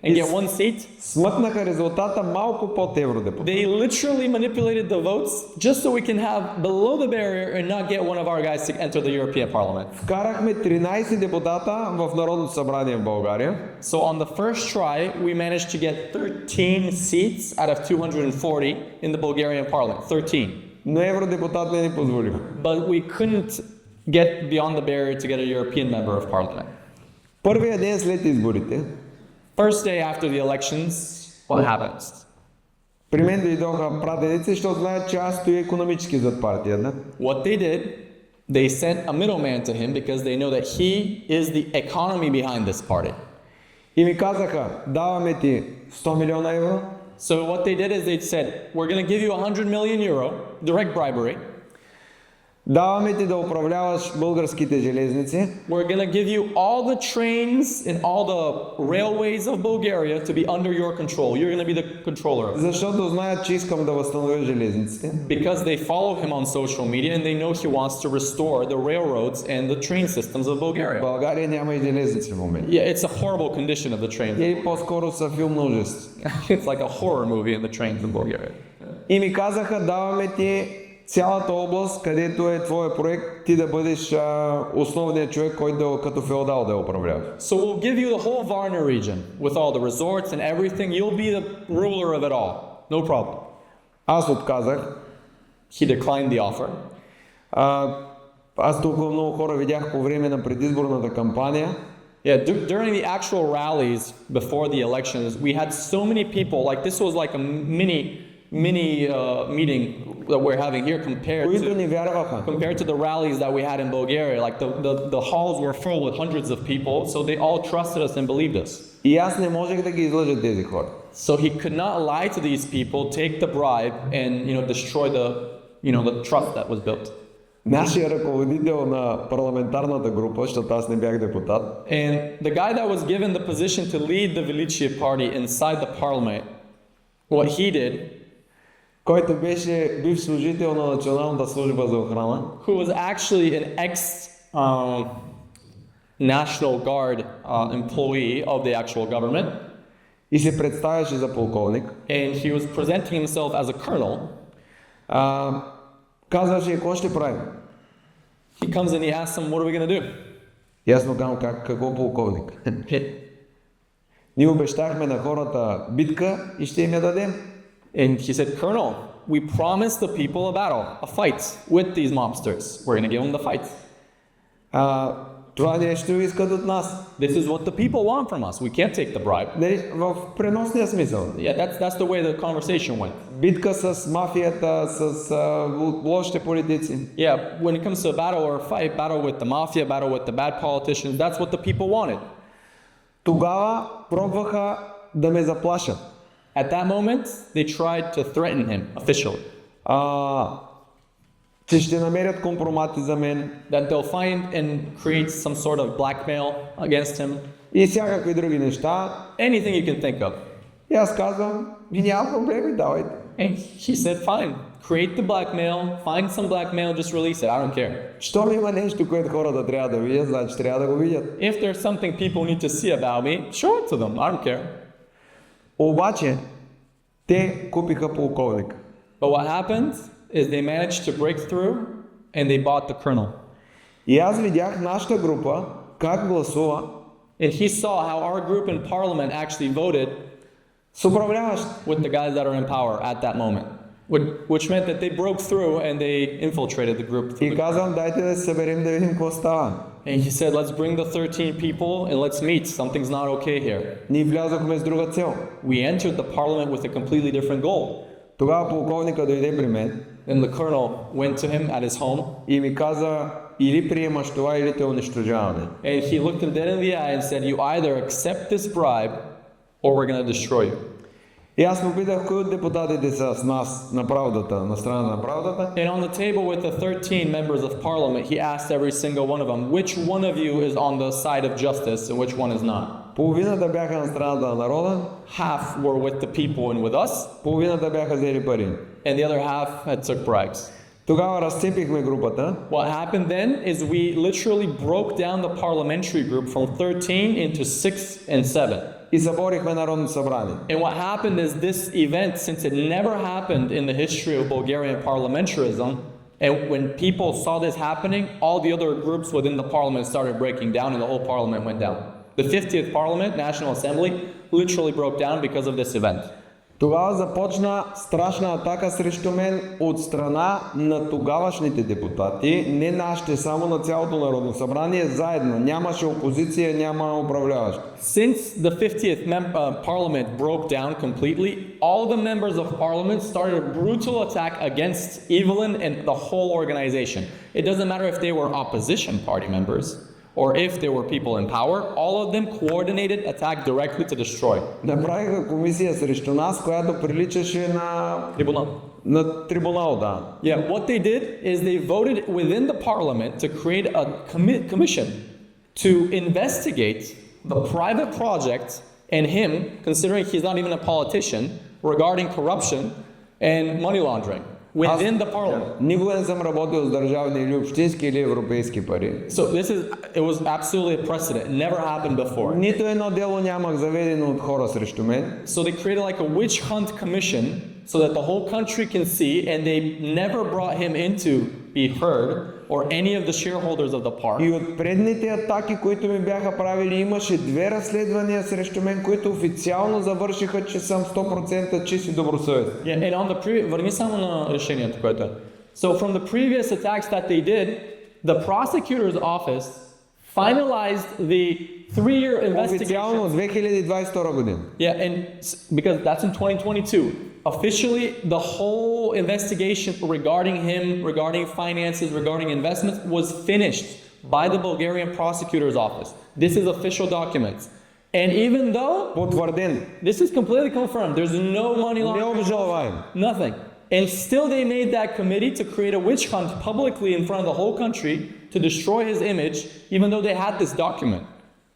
and get one seat, смъкнаха резултата малко под евродепутат. they literally manipulated the votes just so we can have below the barrier and not get one of our guys to enter the European Parliament. Вкарахме 13 депутата в Народното събрание в България. So on the first try, we managed to get 13 seats out of 240 in the Bulgarian Parliament. 13. Но евродепутат не ни позволиха. But we couldn't get beyond the barrier to get a European member of Parliament. Първия ден след изборите, First day after the elections, what happens? при мен дойдоха пратеници, защото знаят, че аз стоя икономически зад партията. What they did, they sent a middleman to him because they know that he is the economy behind this party. И ми казаха, даваме ти 100 милиона евро, So what they did is they said, we're going to give you 100 million euro, direct bribery. даваме ти да управляваш българските железници, We're going to give you all the trains and all the railways of Bulgaria to be under your control. You're going to be the controller of it. защото знаят, че искам да възстановя железниците. Because they follow him on social media and they know he wants to restore the railroads and the train systems of В Bulgaria. България няма и железници в момента. Yeah, it's a horrible condition of the trains. И по-скоро са филм на ужас. It's like a horror movie in the trains in Bulgaria. И ми казаха, даваме ти цялата област, където е твоя проект, ти да бъдеш основният човек, който като феодал да управлява. So we'll give you the whole Varna region with all the resorts and everything. You'll be the ruler of it all. No problem. Аз отказах. He declined the offer. Аз толкова много хора видях по време на предизборната кампания. Yeah, during the actual rallies before the elections, we had so many people. Like this was like a mini meeting that we're having here които ни вярваха. compared to the rallies that we had in Bulgaria. Like the halls were full with hundreds of people, so they all trusted us and believed us. И аз не можех да ги излъжа тези хора. So he could not lie to these people, take the bribe, and destroy the trust that was built. Нашия ръководител на парламентарната група, защото аз не бях депутат, And the guy that was given the position to lead the Velichia party inside the parliament, what he did, който беше бив служител на Националната служба за охрана, who was actually an National Guard employee of the actual government, и се представяше за полковник, and he was presenting himself as a colonel. казваше, какво ще правим? He comes and he asks them, what are we going to do? И аз му казвам, какво полковник? Ние обещахме на хората битка и ще им я дадем. And he said, Colonel, we promised the people a battle, a fight with these mobsters. We're going to give them the fight. Това нещо искат от нас. This is what the people want from us. We can't take the bribe. В преносния смисъл. Yeah, that's the way the conversation went. Битка с мафията, с лошите политици. Yeah, when it comes to a battle or a fight, battle with the mafia, battle with the bad politicians, that's what the people wanted. Тогава пробваха да ме заплашат. At that moment, they tried to threaten him officially. Че ще намерят компромати за мен. That they'll find and create some sort of blackmail against him. И всякакви други неща. Anything you can think of. И аз казвам, няма проблеми, давайте. And he said, fine, create the blackmail, find some blackmail, just release it, I don't care. Щом има нещо, което хората трябва да видят, значи трябва да го видят. If there's something people need to see about me, show it to them, I don't care. Обаче, те купиха полковник. But what happened is they managed to break through and they bought the colonel. И аз видях нашата група как гласува And he saw how our group in parliament actually voted с управляващ. with the guys that are in power at that moment. Which meant that they broke through and they infiltrated the group. И казвам, дайте да се съберем да видим какво става. And he said, let's bring the 13 people and let's meet. Something's not okay here. Ние влязохме с друга цел. We entered the parliament with a completely different goal. Тогава полковника дойде при мен. Then the colonel went to him at his home. И ми каза, или приемаш това, или те унищожаваме. And he looked him dead in the eye and said, you either accept this bribe or we're going to destroy you. И аз му питах, кои от депутатите са с нас на правдата, на страна на правдата. And on the table with the 13 members of parliament, he asked every single one of them, which one of you is on the side of justice and which one is not? Половината бяха на страната на народа. Half were with the people and with us, Половината бяха взели пари. and the other half had took bribes. Тогава разцепихме групата. What happened then is we literally broke down the parliamentary group from 13 into 6 and 7. И съборихме Народно събрание. And what happened is this event, since it never happened in the history of Bulgarian parliamentarism, and when people saw this happening, all the other groups within the parliament started breaking down and the whole parliament went down. The 50th parliament, National Assembly, literally broke down because of this event. Тогава започна страшна атака срещу мен от страна на тогавашните депутати, не нашите, само на цялото Народно събрание, заедно. Нямаше опозиция, няма управляващи. Since the 50th parliament broke down completely, all the members of parliament started a brutal attack against Evelyn and the whole organization. It doesn't matter if they were opposition party members or if there were people in power, all of them coordinated attack directly to destroy. Направиха комисия срещу нас, която приличаше Tribunal. на трибунал, да. Yeah, what they did is they voted within the parliament to create a commission to investigate the private project and him, considering he's not even a politician, regarding corruption and money laundering within the parliament. Никога не съм работил с държавни или общински или европейски пари. So it was absolutely a precedent. It never happened before. Нито едно дело нямах заведено от хора срещу мен. So they created like a witch hunt commission so that the whole country can see, and they never brought him in to be heard or any of the shareholders of the park. И от предните атаки, които ми бяха правили, имаше 2 разследвания срещу мен, които официално завършиха, че съм 100% чист и добросъвестен. Yeah, and on the върни само на решението, което е. So from the previous attacks that they did, the prosecutor's office finalized the 3-year investigation. Официално 2022 година. Yeah, and because that's in 2022. Officially, the whole investigation regarding him, regarding finances, regarding investments was finished by the Bulgarian prosecutor's office. This is official documents. And even though Потвърден. this is completely confirmed, there's no money laundering, Необжалваем. nothing. And still they made that committee to create a witch hunt publicly in front of the whole country to destroy his image, even though they had this document,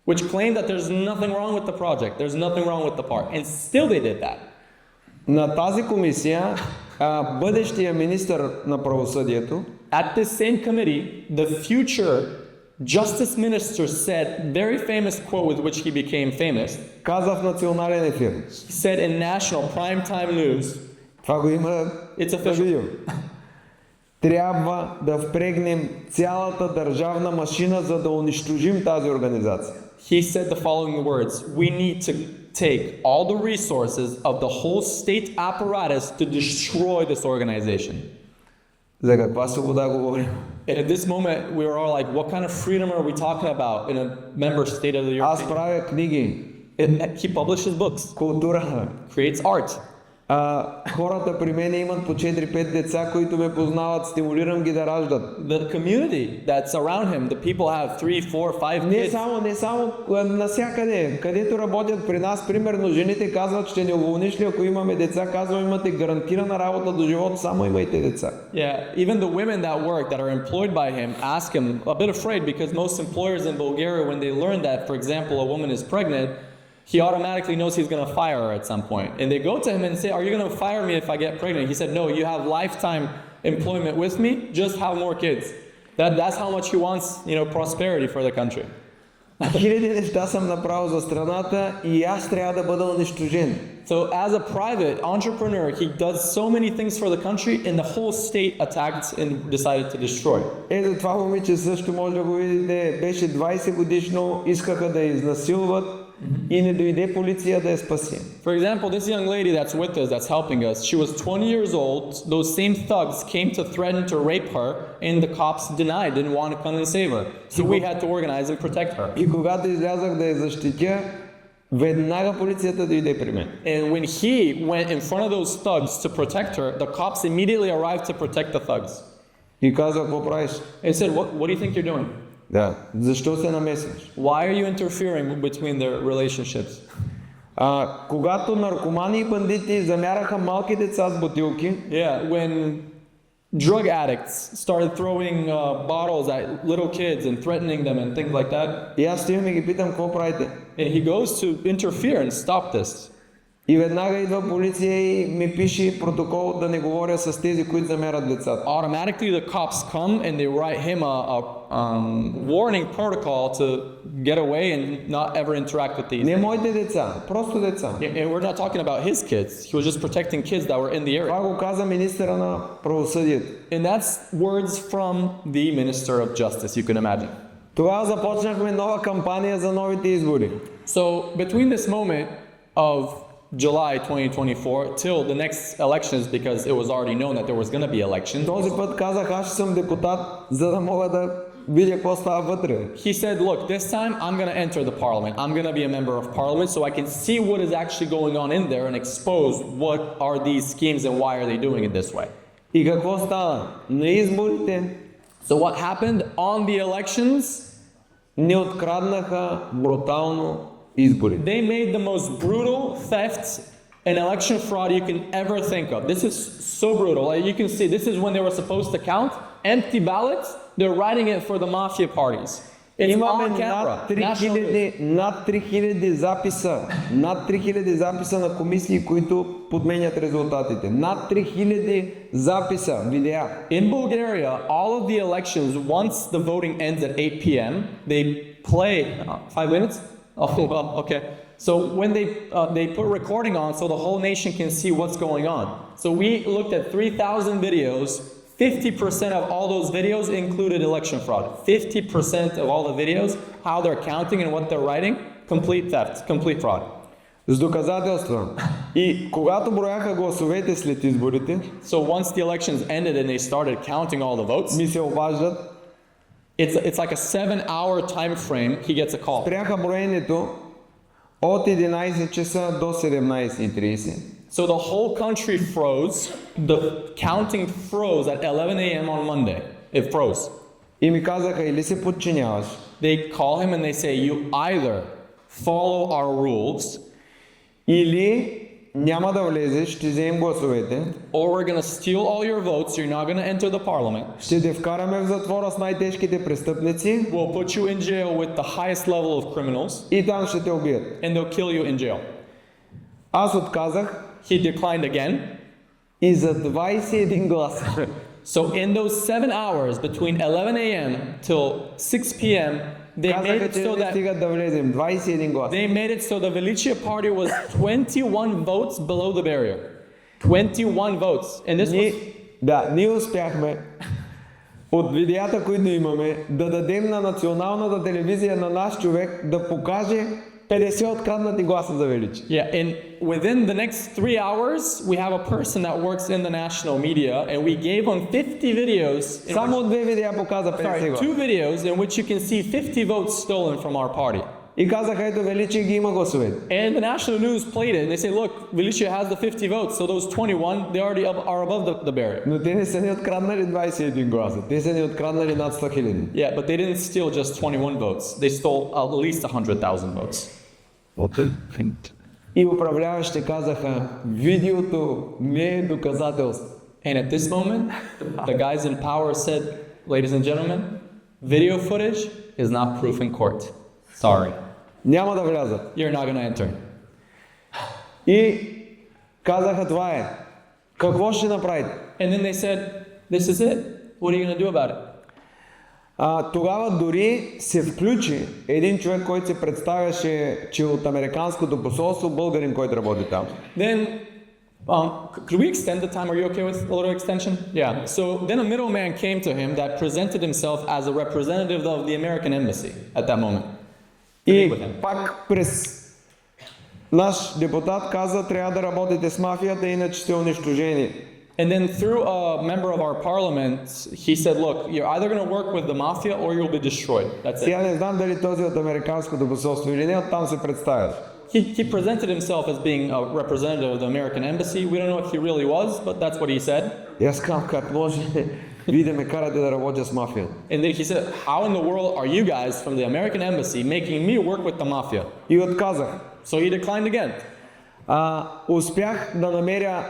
which claimed that there's nothing wrong with the project, there's nothing wrong with the park. And still they did that. На тази комисия бъдещия министър на правосъдието At this same committee, the future justice minister said, very famous quote with which he became famous, каза в национален ефир. he said in national primetime news, Това го има it's на official. видео. Трябва да впрегнем цялата държавна машина, за да унищожим тази организация. He said the following words: we need to take all the resources of the whole state apparatus to destroy this organization. За каква свобода говорим? And at this moment, we were all like, what kind of freedom are we talking about in a member state of the Аз European правя книги, He publishes books, култура. creates art. Хората при мен имат по 4-5 деца, които ме познават, стимулирам ги да раждат. The community that's around him, the people have 3, 4, 5 kids. Не само насякъде, където работят при нас, примерно жените казват, ще ни уволниш ли, ако имаме деца, казвам, имате гарантирана работа до живота, само имайте деца. Yeah, even the women that work, that are employed by him, ask him, a bit afraid, because most employers in Bulgaria, when they learn that, for example, a woman is pregnant, he automatically knows he's going to fire her at some point. And they go to him and say, are you going to fire me if I get pregnant? He said, no, you have lifetime employment with me, just have more kids. That's how much he wants, prosperity for the country. Хиляди неща съм направил за страната и аз трябва да бъда унищожен. So as a private entrepreneur, he does so many things for the country, and the whole state attacked and decided to destroy. Ето това момиче също може да го видите, беше 20 годишно, искаха да я изнасилват и не дойде полиция да я спаси. For example, this young lady that's with us, that's helping us, she was 20 years old. Those same thugs came to threaten to rape her, and the cops denied, didn't want to come and save her. So we had to organize and protect her. И когато излязах да я защитя, веднага полицията дойде при мен. And when he went in front of those thugs to protect her, the cops immediately arrived to protect the thugs. И каза, какво правиш? And said, what do you think you're doing? Да, защо се намесваш? Why are you interfering between their relationships? Когато наркомани и бандити замяраха малки деца с бутилки, Yeah, when drug addicts started throwing bottles at little kids and threatening them and things like that, и аз стоям и ги питам, какво правите? and he goes to interfere and stop this. И веднага идва полиция и ми пише протокол да не говоря с тези, които замерят децата. Automatically the cops come and they write him a warning protocol to get away and not ever interact with these. Не моите деца, просто деца. And we're not talking about his kids. He was just protecting kids that were in the area. Това го каза министъра на правосъдието. And that's words from the Minister of Justice, you can imagine. Тогава започнахме нова кампания за новите избори. So between this moment of July 2024 till the next elections because it was already known that there was going to be elections. Този път казах, аз ще съм депутат, за да мога да видя какво става вътре. He said, look, this time I'm going to enter the parliament. I'm going to be a member of parliament so I can see what is actually going on in there and expose what are these schemes and why are they doing it this way. И какво става? На изборите So what happened on the elections? ни откраднаха брутално изборите. They made the most brutal theft and election fraud you can ever think of. This is so brutal. Like you can see, this is when they were supposed to count empty ballots. They're writing it for the mafia parties. It's Имаме on camera. над 3000 записа. Над 3000 записа на комисии, които подменят резултатите. Над 3000 записа, видеа. In Bulgaria, all of the elections, once the voting ends at 8 p.m., they play 5 minutes. Oh, well, okay. So when they put recording on, so the whole nation can see what's going on. So we looked at 3,000 videos. 50% of all those videos included election fraud. 50% of all the videos, how they're counting and what they're writing, complete theft, complete fraud. С доказателства. И когато брояха гласовете след изборите, So once the elections ended and they started counting all the votes, ми се обаждат, it's like a 7-hour time frame. He gets a call. спряха броенето от 11 часа до 17:30. So the whole country froze. The counting froze at 11 a.m. on Monday. It froze. И ми казаха, или се подчиняваш, They call him and they say, you either follow our rules или няма да влезеш, ще вземем гласовете, or we're going to steal all your votes. You're not going to enter the parliament. ще те вкараме в затвора с най-тежките престъпници We'll put you in jail with the highest level of criminals и там ще те убият. and they'll kill you in jail. Аз отказах He declined again. и за 21 гласа. So in those 7 hours between 11 a.m. till 6 p.m., they made Казаха, it че so не that стигат да влезем. 21 гласа. they made it so the Velicia party was 21 votes below the barrier. 21 votes. And this was Ние успяхме от видеята, които имаме, да дадем на националната телевизия на наш човек да покаже 50 откраднати гласа за Величи. Yeah, and within the next 3 hours, we have a person that works in the national media, and we gave him 50 videos. Само две видеа показа 50 Sorry, гласа. 2 videos in which you can see 50 votes stolen from our party. И казаха, ето Величи ги има гласовете. And the national news played it, and they say, look, Velicia has the 50 votes, so those 21, they already are above the barrier. Но те не са ни откраднали 21 гласа. Те са ни откраднали над 100 000. Yeah, but they didn't steal just 21 votes. They stole at least 100,000 votes. И управляващите казаха, видеото не е доказателство. And at this moment, the guys in power said, ladies and gentlemen, video footage is not proof in court. Sorry. Няма да влязат. You're not going to enter. И казаха, това е. Какво ще направите? And then they said, this is it. What are you going to do about it? Тогава дори се включи един човек, който се представяше, че от американското посолство, българин, който работи там. Then, could we extend the time? Are you okay with a little extension? Yeah. So then a middleman came to him that presented himself as a representative of the American embassy at that moment. И пак през наш депутат каза, трябва да работите с мафията, иначе сте унищожени. And then through a member of our parliament, he said, look, you're either going to work with the mafia or you'll be destroyed. That's it. Сега не знам дали този от американското посолство или не, оттам се представя. He presented himself as being a representative of the American embassy. We don't know if he really was, but that's what he said. И аз казвам, как може вие да ме карате да работя с мафия? And then he said, how in the world are you guys from the American embassy making me work with the mafia? И отказах. So he declined again. Успях да намеря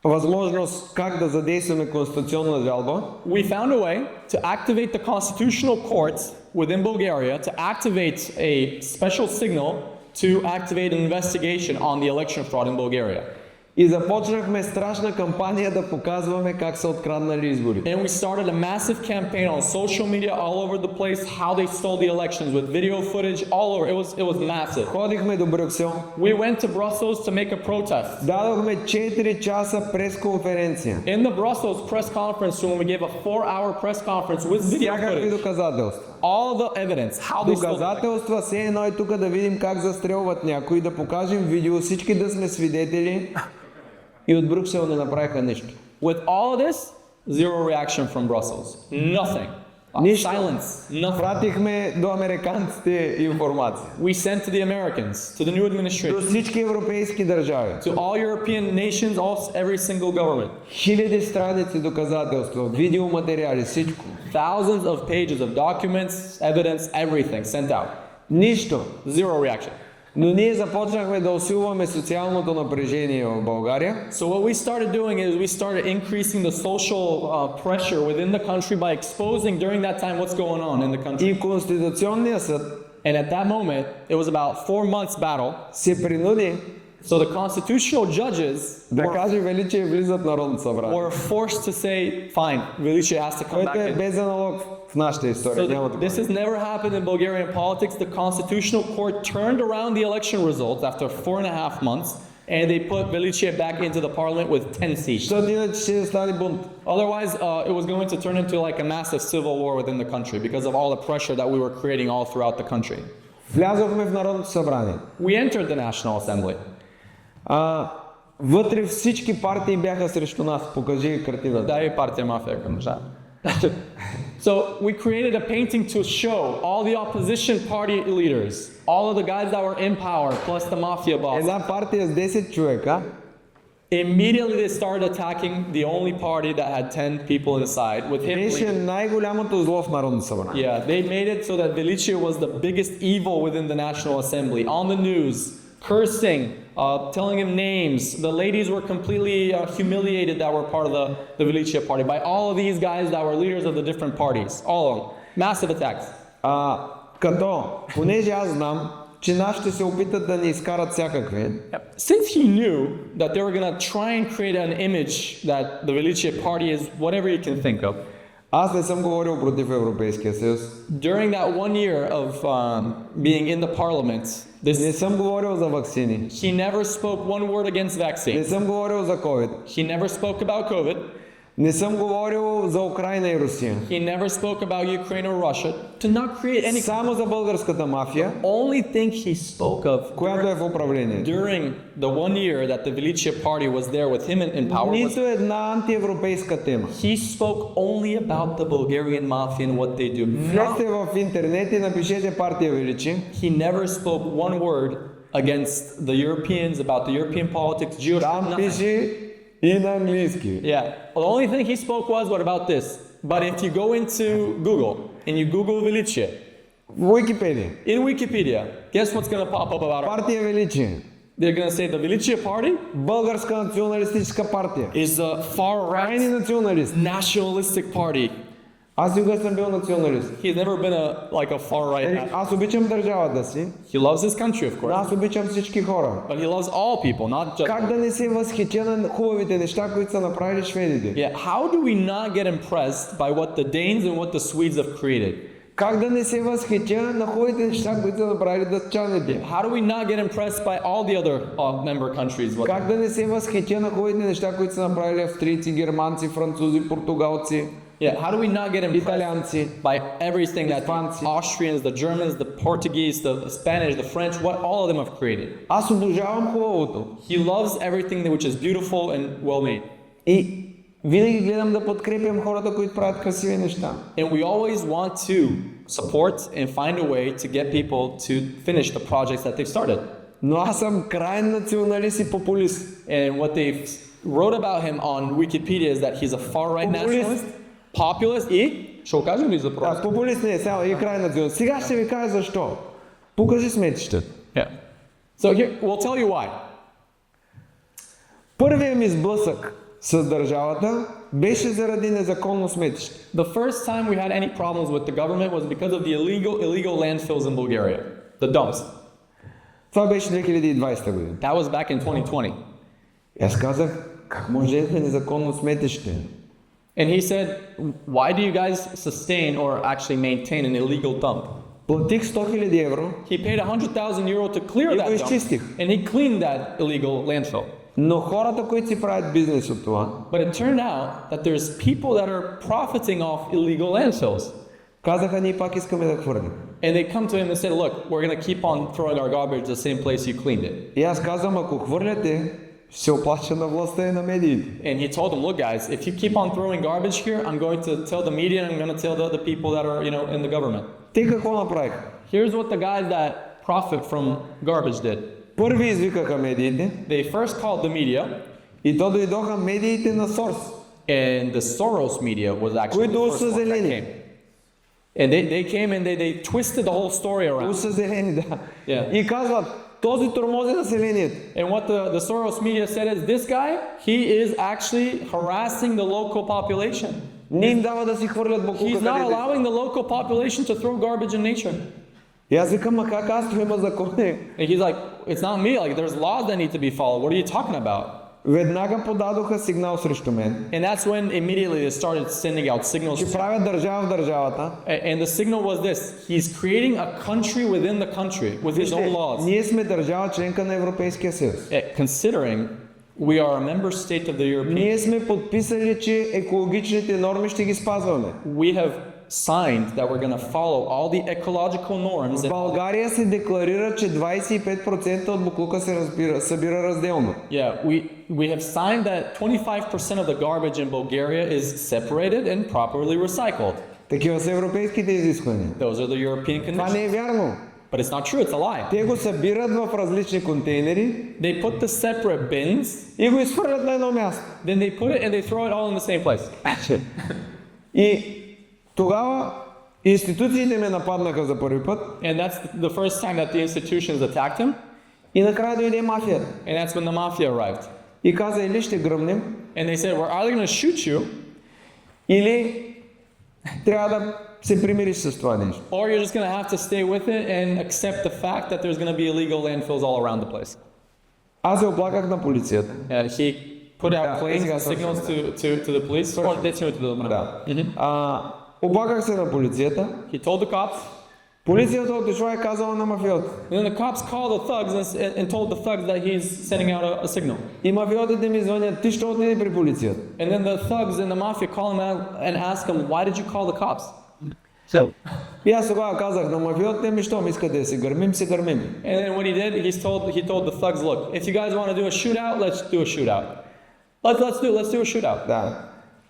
възможност как да задействаме конституционна жалба. We found a way to activate the constitutional courts within Bulgaria to activate a special signal to activate an investigation on the election fraud in Bulgaria. И започнахме страшна кампания да показваме как са откраднали изборите. And we started a massive campaign on social media all over the place, how they stole the elections with video footage all over. It was massive. Ходихме до Брюксел, We went to Brussels to make a protest. дадохме 4 часа пресконференция. In the Brussels press conference room, we gave a 4-hour press conference with video Всякакви footage. доказателства. All the evidence, how they stole the election. Доказателства, все едно е тук да видим как застрелват някой, да покажем видео, всички да сме свидетели. И от Брюксел не направиха нищо. With all of this, zero reaction from Brussels. Nothing. Нищо. Silence. Nothing. Пратихме до американците информация. We sent to the Americans, to the new До administration, всички европейски държави. to all European nations, every single government. Хиляди страници доказателства, видеоматериали, всичко. Thousands of pages of documents, evidence, everything sent out. Нищо. Zero reaction. Но ние започнахме да усилваме социалното напрежение в България. So what we started doing is we started increasing the social pressure within the country by exposing during that time what's going on in the country. И Конституционния съд And at that moment, it was about 4 months battle. се принуди So the constitutional judges да каже Величие влиза в Народното събрание. were forced to say, fine, Velice has to come Което back е in. без аналог в нашата история. So Няма this такова. has never happened in Bulgarian politics. The constitutional court turned around the election results after 4.5 months, and they put Velice back into the parliament with 10 seats. Защото иначе ще стане бунт. Otherwise, it was going to turn into like a massive civil war within the country because of all the pressure that we were creating all throughout the country. Влязохме в Народното събрание. We entered the National Assembly. Вътре всички партии бяха срещу нас. Покажи картината. Дай партия мафия към неща. So we created a painting to show all the opposition party leaders, all of the guys that were in power, plus the mafia boss. Една партия с 10 човека Immediately they started attacking the only party that had 10 people inside with him. беше най-голямото зло в Народното събрание. Yeah, they made it so that Velice was the biggest evil within the National Assembly, on the news, cursing, telling him names. The ladies were completely humiliated that were part of the Velice party by all of these guys that were leaders of the different parties. All of them. Massive attacks. Като, понеже аз знам, че нашите ще се опитат да ни изкарат всякакви, Since he knew that they were going to try and create an image that the Velice party is whatever you can think of, аз не съм говорил против Европейския съюз. during that 1 year of being in the parliament, Не this, съм говорил за ваксини. he never spoke one word against Не vaccines. съм говорил за COVID. He never spoke about COVID. Не съм говорил за Украина и Русия. He never spoke about Ukraine or Russia. To not create any... Само за българската мафия, Only thing he spoke of която е в управление. during the 1 year that the Velice party was there with him in power was Нито една антиевропейска тема. he spoke only about the Bulgarian mafia and what they do. Влезте в интернет и напишете партия Величи. He never spoke one word against the Europeans, about the European politics, Jewish, Там nothing. пише и на английски. Yeah. The only thing he spoke was, what about this? But if you go into Google and you Google Velice, В Уикипедия. in Wikipedia, guess what's going to pop up about it? Партия Величи. They're going to say the Velice party Българска националистическа партия. is a far-right Крайни националист. nationalistic party. Аз никога съм бил националист. He's never been like a far-right nationalist. Аз обичам държавата си, He loves his country, of но course, аз обичам всички хора. but he loves all people, not just... Как да не се възхитя на хубавите неща, които са направили шведите? Yeah, how do we not get impressed by what the Danes and what the Swedes have created? Как да не се възхитя на хубавите неща, които са направили датчаните? How do we not get impressed by all the other member countries? What Как да не се възхитя на хубавите неща, които са направили австрийци, германци, французи, португалци, Yeah, how do we not get impressed италианци? by everything that the Fancy. Austrians, the Germans, the Portuguese, the Spanish, the French, what all of them have created? Аз обожавам хубавото. He loves everything which is beautiful and well made. И винаги гледам да подкрепям хората, които правят красиви неща. And we always want to support and find a way to get people to finish the projects that they've started. Но аз съм краен националист и популист. And what they've wrote about him on Wikipedia is that he's a far-right Populist. nationalist, populist, и ще окажем ли за Да, просто? популист не е само и краен националист. Сега ще ви кажа защо. Покажи сметищата. Yeah. So here, we'll tell you why. Първият ми сблъсък с държавата беше заради незаконно сметище. The first time we had any problems with the government was because of the illegal landfills in Bulgaria, the dumps. Това беше 2020 година. That was back in 2020. И аз казах, как може да е незаконно сметище? And he said, why do you guys sustain or actually maintain an illegal dump? Платих 100 000 евро, He paid 100,000 euro to clear И го that dump, изчистих. and he cleaned that illegal landfill. но хората, които си правят бизнес от това, But it turned out that there's people that are profiting off illegal landfills. казаха, ние пак искаме да хвърлим. And they come to him and say, look, we're going to keep on throwing our garbage the same place you cleaned it. И аз казвам, ако хвърляте, ще се оплача на властта и на медиите. And he told them, look guys, if you keep on throwing garbage here, I'm going to tell the media and I'm going to tell the other people that are, in the government. Те какво направиха? Here's what the guys that profit from garbage did. Първи извикаха медиите They first called the media, и то дойдоха медиите на Сорс, and the Soros media was actually които the first са ones that зелени. came. And they came and they twisted the whole story around. Са зелени, да. Yeah. И казват, този тормози населението. And what the Soros media said is, this guy, he is actually harassing the local population. Не им дава да си хвърлят буклука He's not където. allowing the local population to throw garbage in nature. И аз викам, ма как аз това има закони? And he's like, it's not me, like there's laws that need to be followed. What are you talking about? Веднага подадоха сигнал срещу мен, And that's when immediately they started sending out signals. че правят държава в държавата. And the signal was this: he's creating a country within the country with his own laws. Ние сме държава членка на Европейския съюз. Considering we are a member state of the European, Ние сме подписали, че екологичните норми ще ги спазваме. we have signed that we're going to follow all the ecological norms. В България се декларира, че 25% от буклука се събира разделно. Yeah, we have signed that 25% of the garbage in Bulgaria is separated and properly recycled. Такива са европейските изисквания. Those are the European Това не conditions. е вярно. But it's not true, it's a lie. Те го събират в различни контейнери They put the separate bins, и го изхвърлят на едно място. then they put it and they throw it all in the same place. И тогава институциите ме нападнаха за първи път And that's the first time that the institutions attacked him, и накрая дойде мафията. and that's when the mafia arrived. И каза, или ще гръмнем, And they said, we're either going to shoot you, или трябва да се примириш с това нещо. or you're just going to have to stay with it and accept the fact that there's going to be illegal landfills all around the place. Аз се оплаках на полицията. And he put out Yeah, claims it's got and signals to the police, or they sent it to the Да. Оплаках се на полицията. He told the cops, Полицията отишла и казала на мафиота. and then the cops called the thugs and told the thugs that he's sending out a signal. И мафиотите ми звънят, ти ще отиде при полицията. And then the thugs and the mafia call him out and ask him, why did you call the cops? И аз тогава казах на мафиотите ми, щом искате да се гърмим, се гърмим. And then what he did, he told the thugs, look, if you guys want to do a shootout, let's do a shootout. Let's do a shootout. Да.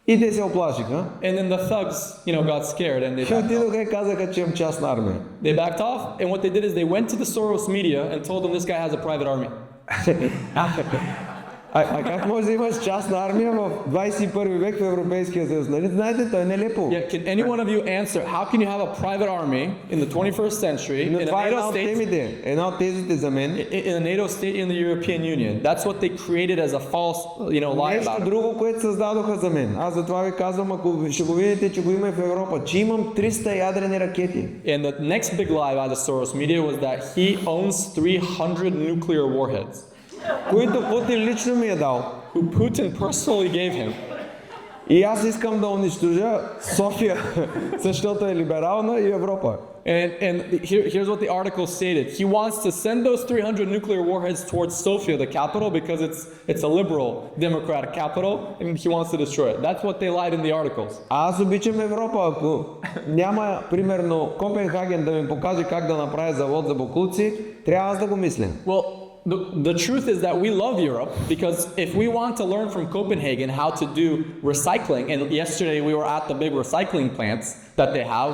И те се оплашиха. And then the thugs, got scared and И отидоха и казаха, че имам частна армия. they backed off. And what they did is they went to the Soros media and told them this guy has a private army. А как може да имаш частна армия в 21 век в Европейския съюз? Нали знаете, той е нелепо. Yeah, can any one of you answer, how can you have a private army in the 21st century Но in a това е една NATO от state, темите. Една от тезите за мен. in a NATO state in the European Union? That's what they created as a false, lie Нещо about it. друго, което създадоха за мен. Аз затова ви казвам, ако ще го видите, че го има и в Европа, че имам 300 ядрени ракети. And the next big lie by the Soros media was that he owns 300 nuclear warheads, Които Путин лично ми е дал. who Putin personally gave him. И аз искам да унищожа София, защото е либерална и Европа. And here's what the article stated. He wants to send those 300 nuclear warheads towards Sofia, the capital, because it's a liberal democratic capital, and he wants to destroy it. That's what they lied in the articles. Аз обичам Европа. Ако няма, примерно, Копенхаген да ми покаже как да направя завод за боклуци, трябва аз да го мисля. Well, the truth is that we love Europe because if we want to learn from Copenhagen how to do recycling, and yesterday we were at the big recycling plants that they have,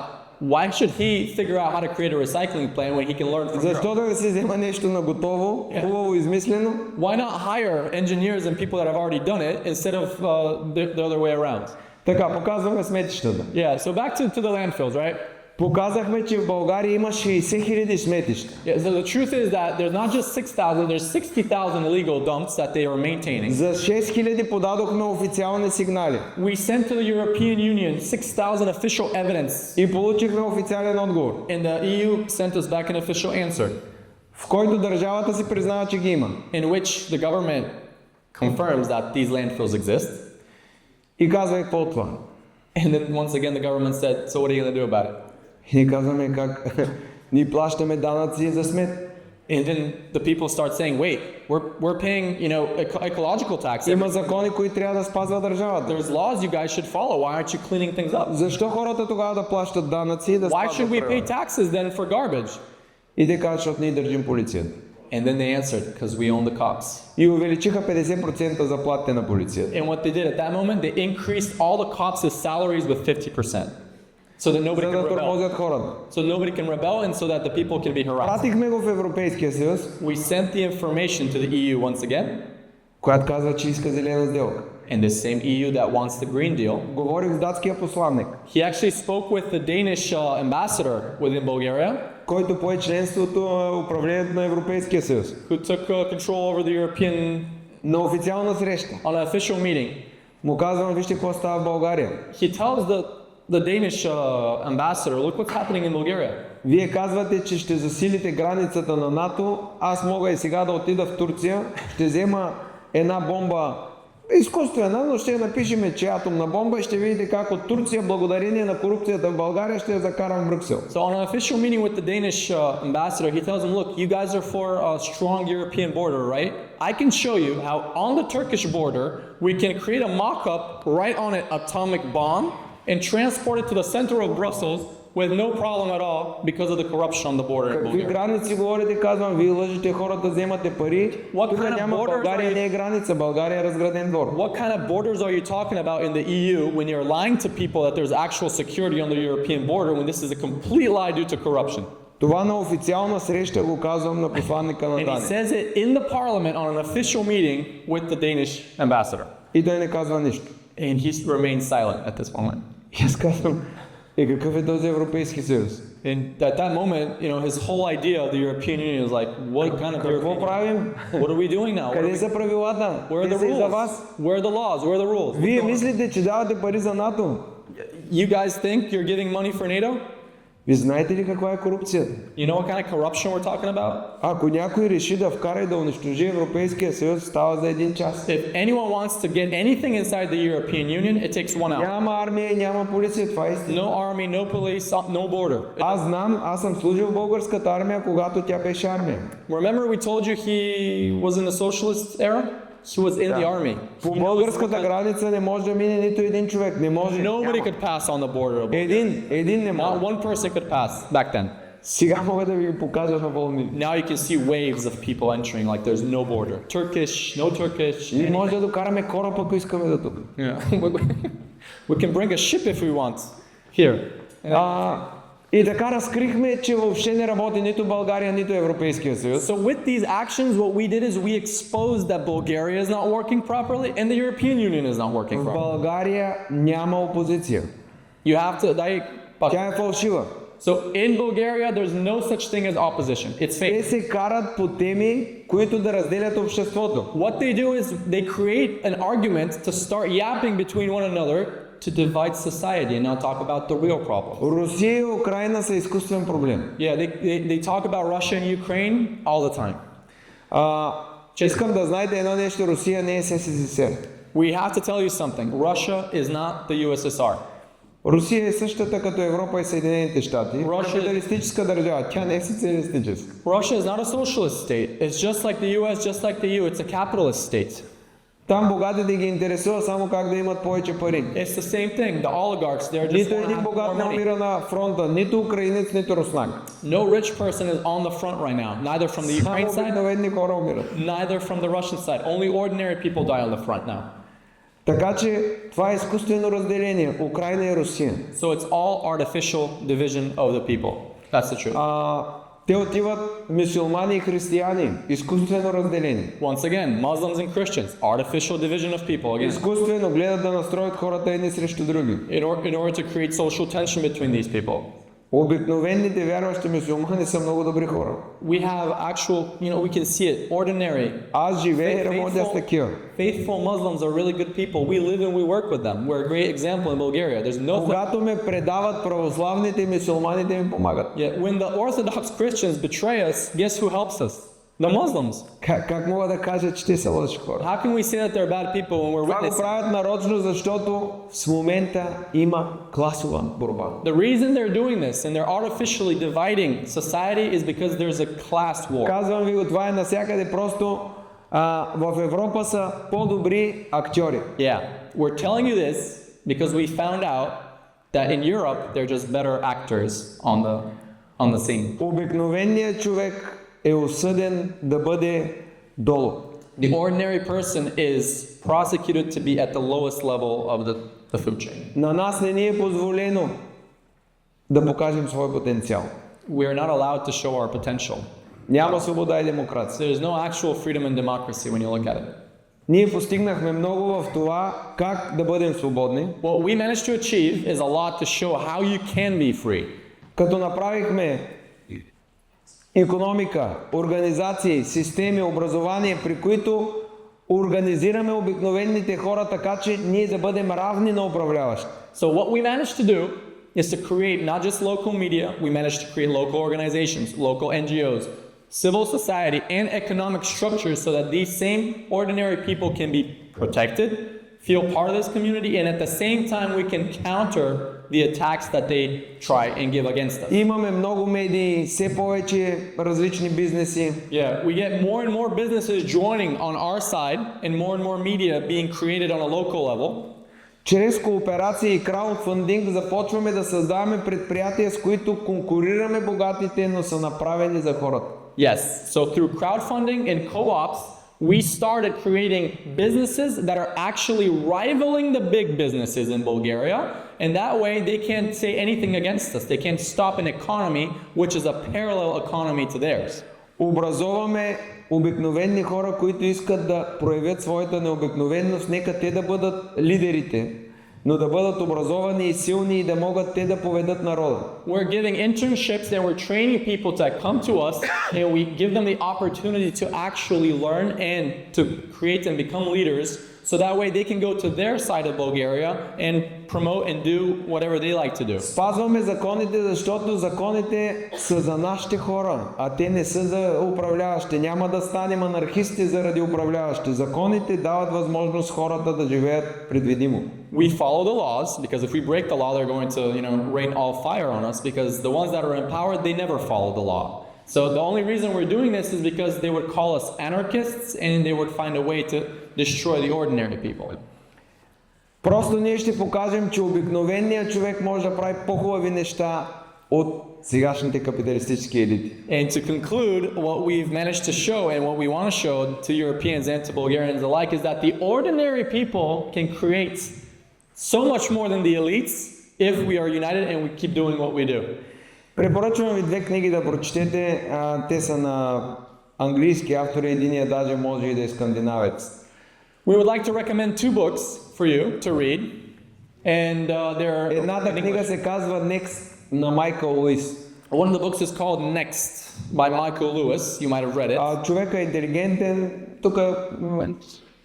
why should he figure out how to create a recycling plant when he can learn from Europe? Защо да се взема нещо на готово, хубаво измислено? Why not hire engineers and people that have already done it instead of the other way around? Така, показваме сметищата. Yeah, so back to the landfills, right? Показахме, че в България има 60 000 сметища. Yeah, so the truth is that there's not just 6,000, there's 60,000 illegal dumps that they are maintaining. За 6 000 подадохме официални сигнали. We sent to the European Union 6,000 official evidence, И получихме официален отговор, and the EU sent us back an official answer, в който държавата си признава, че ги има. in which the government confirms that these landfills exist. И казва какво това? And then once again, the government said, so what are you going to do about it? И ние казваме как ние плащаме данъци за смет. And then the people start saying, wait, we're paying, ecological tax. Има закони, които трябва да спазва държавата. There's laws you guys should follow. Why aren't you cleaning things up? Защо хората тогава да плащат данъци и да Why should спазват we pay правила? taxes then for garbage? И те казват, защото ние държим полицията. And then they answered, because we own the cops. И увеличиха 50% заплатите на полицията. And what they did at that moment, they increased all the cops' salaries with 50%. So that nobody За can да rebel. тормозят хората. So nobody can rebel and so that the people can be harassed. Пратихме го в Европейския съюз, We sent the information to the EU once again, която казва, че иска зелена сделка. and the same EU that wants the Green Deal. Говорих с датския посланник, He actually spoke with the Danish ambassador within Bulgaria, който пое членството на управлението на Европейския съюз. who took control over the European На официална среща on an official meeting. му казвам, вижте какво става в България. He tells the Danish ambassador, look what's happening in Bulgaria. Вие казвате, че ще засилите границата на НАТО. Аз мога и сега да отида в Турция, ще взема една бомба, изкуствена, но ще я напишем, че е атомна бомба и ще видите как от Турция, благодарение на корупцията в България, ще я закарам в Брюксел. So on an official meeting with the Danish ambassador, he tells him, look, you guys are for a strong European border, right? I can show you how on the Turkish border, we can create a mock-up, write on it atomic bomb, and transport it to the center of Brussels with no problem at all because of the corruption on the border in Какви Bulgaria. граници говорите, казвам, вие лъжите хората, вземате пари. What Тук kind of няма, borders България are you- не е граница, България е разграден двор. What kind of borders are you talking about in the EU when you're lying to people that there's actual security on the European border when this is a complete lie due to corruption? Това на официална среща го казвам на посланника на And he Дания. says it in the parliament on an official meeting with the Danish ambassador. И той не казва нищо. And he remains silent at this moment. И аз казвам, какъв е този Европейски съюз? And at that moment, his whole idea of the European Union is like, what kind of Какво European правим? What are we doing now? Къде са правилата? Where are Те the са и за rules? вас. Where are the laws? Where are the rules? Вие мислите, че давате пари за НАТО? You guys think you're giving money for NATO? Вие знаете ли каква е корупцията? You know what kind of corruption we're talking about? Ако някой реши да вкара и да унищожи Европейския съюз, става за един час. If anyone wants to get anything inside the European Union, it takes 1 hour. Няма армия и няма полиция, това е истина. No army, no police, no border. Аз знам, аз съм служил в българската армия, когато тя беше армия. Remember we told you he was in the socialist era? He was in the army. По He knows българската what- граница не може да мине нито един човек. Не може. Nobody Няма. could pass on the border. Един не Not може. one person could pass back then. Сега мога да ви ги покажа на вълни. Now you can see waves of people entering like there's no border. Turkish, no Turkish. И може да докараме кораб, ако искаме да тук. Yeah. We can bring a ship if we want. Here. И така разкрихме, че въобще не работи нито България, нито Европейския съюз. So with these actions, what we did is we exposed that Bulgaria is not working properly and the European Union is not working В properly. България няма опозиция. You have to. Тя е фалшива. So in Bulgaria, there's no such thing as opposition. It's Те fake. се карат по теми, които да разделят обществото. What they do is they create an argument to start yapping between one another to divide society and not talk about the real problem. Русия и Украина са изкуствен проблем. Yeah, they talk about Russia and Ukraine all the time. Искам да знаете едно нещо, Русия не е СССР. We have to tell you something. Russia is not the USSR. Русия е същата като Европа и Съединените щати. Капиталистическа държава, тя не е социалистическа. Russia is not a socialist state. It's just like the US, just like the EU. It's a capitalist state. Там богатите ги интересува само как да имат повече пари. It's the same thing. The oligarchs, they're just Нито want to един have богат more не money. умира на фронта, нито украинец, нито руснак. No rich person is on the front right now, neither from the Ukraine Само side, обикновени хора умират. neither from the Russian side. Only ordinary people die on the front now. Така че това е изкуствено разделение, Украина и Русия. So it's all artificial division of the people. That's the truth. Те отиват мюсюлмани и християни, изкуствено разделение. Once again, Muslims and Christians, artificial division of people again. Изкуствено гледат да настроят хората едни срещу други. In order to create social tension between these people. Обикновените вярващи мюсюлмани са много добри хора. We have actual, we can see it, ordinary. Аз живея и работя с такива. Faithful Muslims are really good people. We live and we work with them. We're a great example in Bulgaria. There's no Когато ме предават православните, мюсюлманите ми помагат. Yet when the Orthodox Christians betray us, guess who helps us? The Muslims. Как мога да кажа, че те са лоши хора? How can we say that they're bad people when we're Това го witnessing? правят нарочно, защото в момента има класова борба. The reason they're doing this and they're artificially dividing society is because there's a class war. Казвам ви го, това е навсякъде, просто в Европа са по-добри актьори. Yeah, we're telling you this because we found out that in Europe they're just better actors on the scene. Обикновеният човек е осъден да бъде долу. The ordinary person is prosecuted to be at the lowest level of the food chain. На нас не ни е позволено да покажем своя потенциал. We are not allowed to show our potential. Няма свобода и демокрация. There's no actual freedom and democracy when you look at it. Ние постигнахме много в това как да бъдем свободни, What we managed to achieve is a lot to show how you can be free. като направихме икономика, организации, системи, образование, при които организираме обикновените хора така, че ние да бъдем равни на управляващи. So what we managed to do is to create not just local media, we managed to create local organizations, local NGOs, civil society, and economic structures so that these same ordinary people can be protected, feel part of this community, and at the same time we can counter the attacks that they try and give against us. Имаме много медии, все повече различни бизнеси. Yeah, we get more and more businesses joining on our side and more media being created on a local level. Чрез кооперация и краудфандинг започваме да създаваме предприятия, с които конкурираме богатите, но са направени за хората. Yes, so through crowdfunding and co-ops, we started creating businesses that are actually rivaling the big businesses in Bulgaria, and that way they can't say anything against us. They can't stop an economy which is a parallel economy to theirs. Образоваме обикновени хора, които искат да проявят своята необикновенност, нека те да бъдат лидерите, но да бъдат образовани и силни и да могат те да поведат народа. We're giving internships and we're training people to come to us and we give them the opportunity to actually learn and to create and become leaders so that way they can go to their side of Bulgaria and promote and do whatever they like to do. Спазваме законите, защото законите са за нашите хора, а те не са за управляващи. Няма да станем анархисти заради управляващи. Законите дават възможност хората да живеят предвидимо. We follow the laws because if we break the law they're going to, rain all fire on us because the ones that are empowered they never follow the law. So the only reason we're doing this is because they would call us anarchists and they would find a way to destroy the ordinary people. Просто ние ще покажем, че обикновеният човек може да прави по-хубави неща от сегашните капиталистически елити. And to conclude, what we've managed to show and what we want to show to Europeans and to Bulgarians alike is that the ordinary people can create so much more than the elites if we are united and we keep doing what we do. Препоръчвам ви две книги да прочетете. Те са на английски автори, единия даже може и да е скандинавец. We would like to recommend two books for you to read, and they're Едната in книга English. се казва Next на Майкъл Луис. One of the books is called Next by Michael Lewis. You might have read it. Човека е интелигентен, тук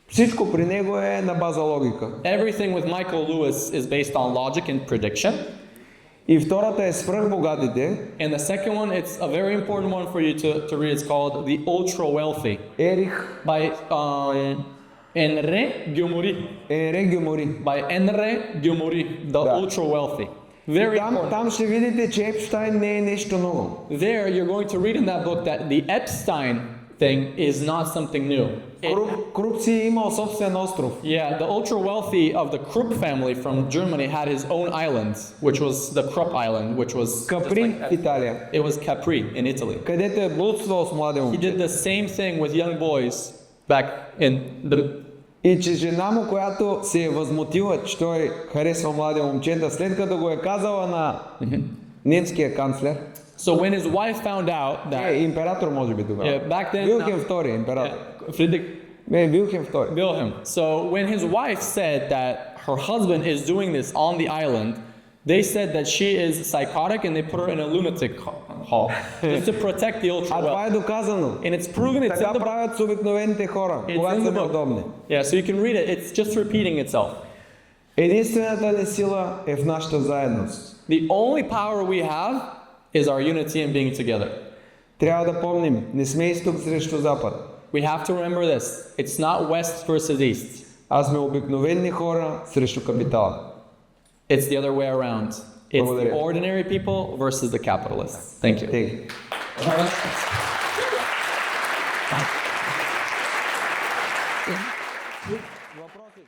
всичко при него е на база логика. Everything with Michael Lewis is based on logic and prediction. И втората е Свръхбогатите. And the second one, it's a very important one for you to read. It's called The Ultra Wealthy Ерих by Enre Gyumuri. Гюмори. By Enre Gyumuri, The Да. Ultra Wealthy. Very important. Там ще видите, че Епштайн не е нещо ново. There, you're going to read in that book that the Epstein thing is not something new. Круп си имал собствен остров. Yeah, the ultra wealthy of the Krupp family from Germany had his own island, which was the Krupp Island, which was just Капри like в Италия, it was Capri in Italy. където е блудствал с млади He момче. did the same thing with young boys back in the. И че жена му, която се е възмутила, че той харесва млади момчета, след като го е казала на немския канцлер, So when his wife found out that император може би тогава. yeah, back then Вилхем II, император. Friedrich Вилхем II. Wilhelm. So when his wife said that her husband is doing this on the island, they said that she is psychotic and they put her in a lunatic hall just to protect the ultra А това wealthy. е доказано. And it's proven, it's Така in the book. правят с обикновените хора, It's когато in са the book. неудобни. Yeah, so you can read it. It's just repeating itself. Единствената ни сила е в нашата заедност. The only power we have is our unity and being together. Трябва да помним, не сме изток срещу запад. We have to remember this. It's not West versus East. Аз сме обикновени хора срещу капитала. It's the other way around. It's the Благодаря. ordinary people versus the capitalists. Thank you. Тъй. Въпроси?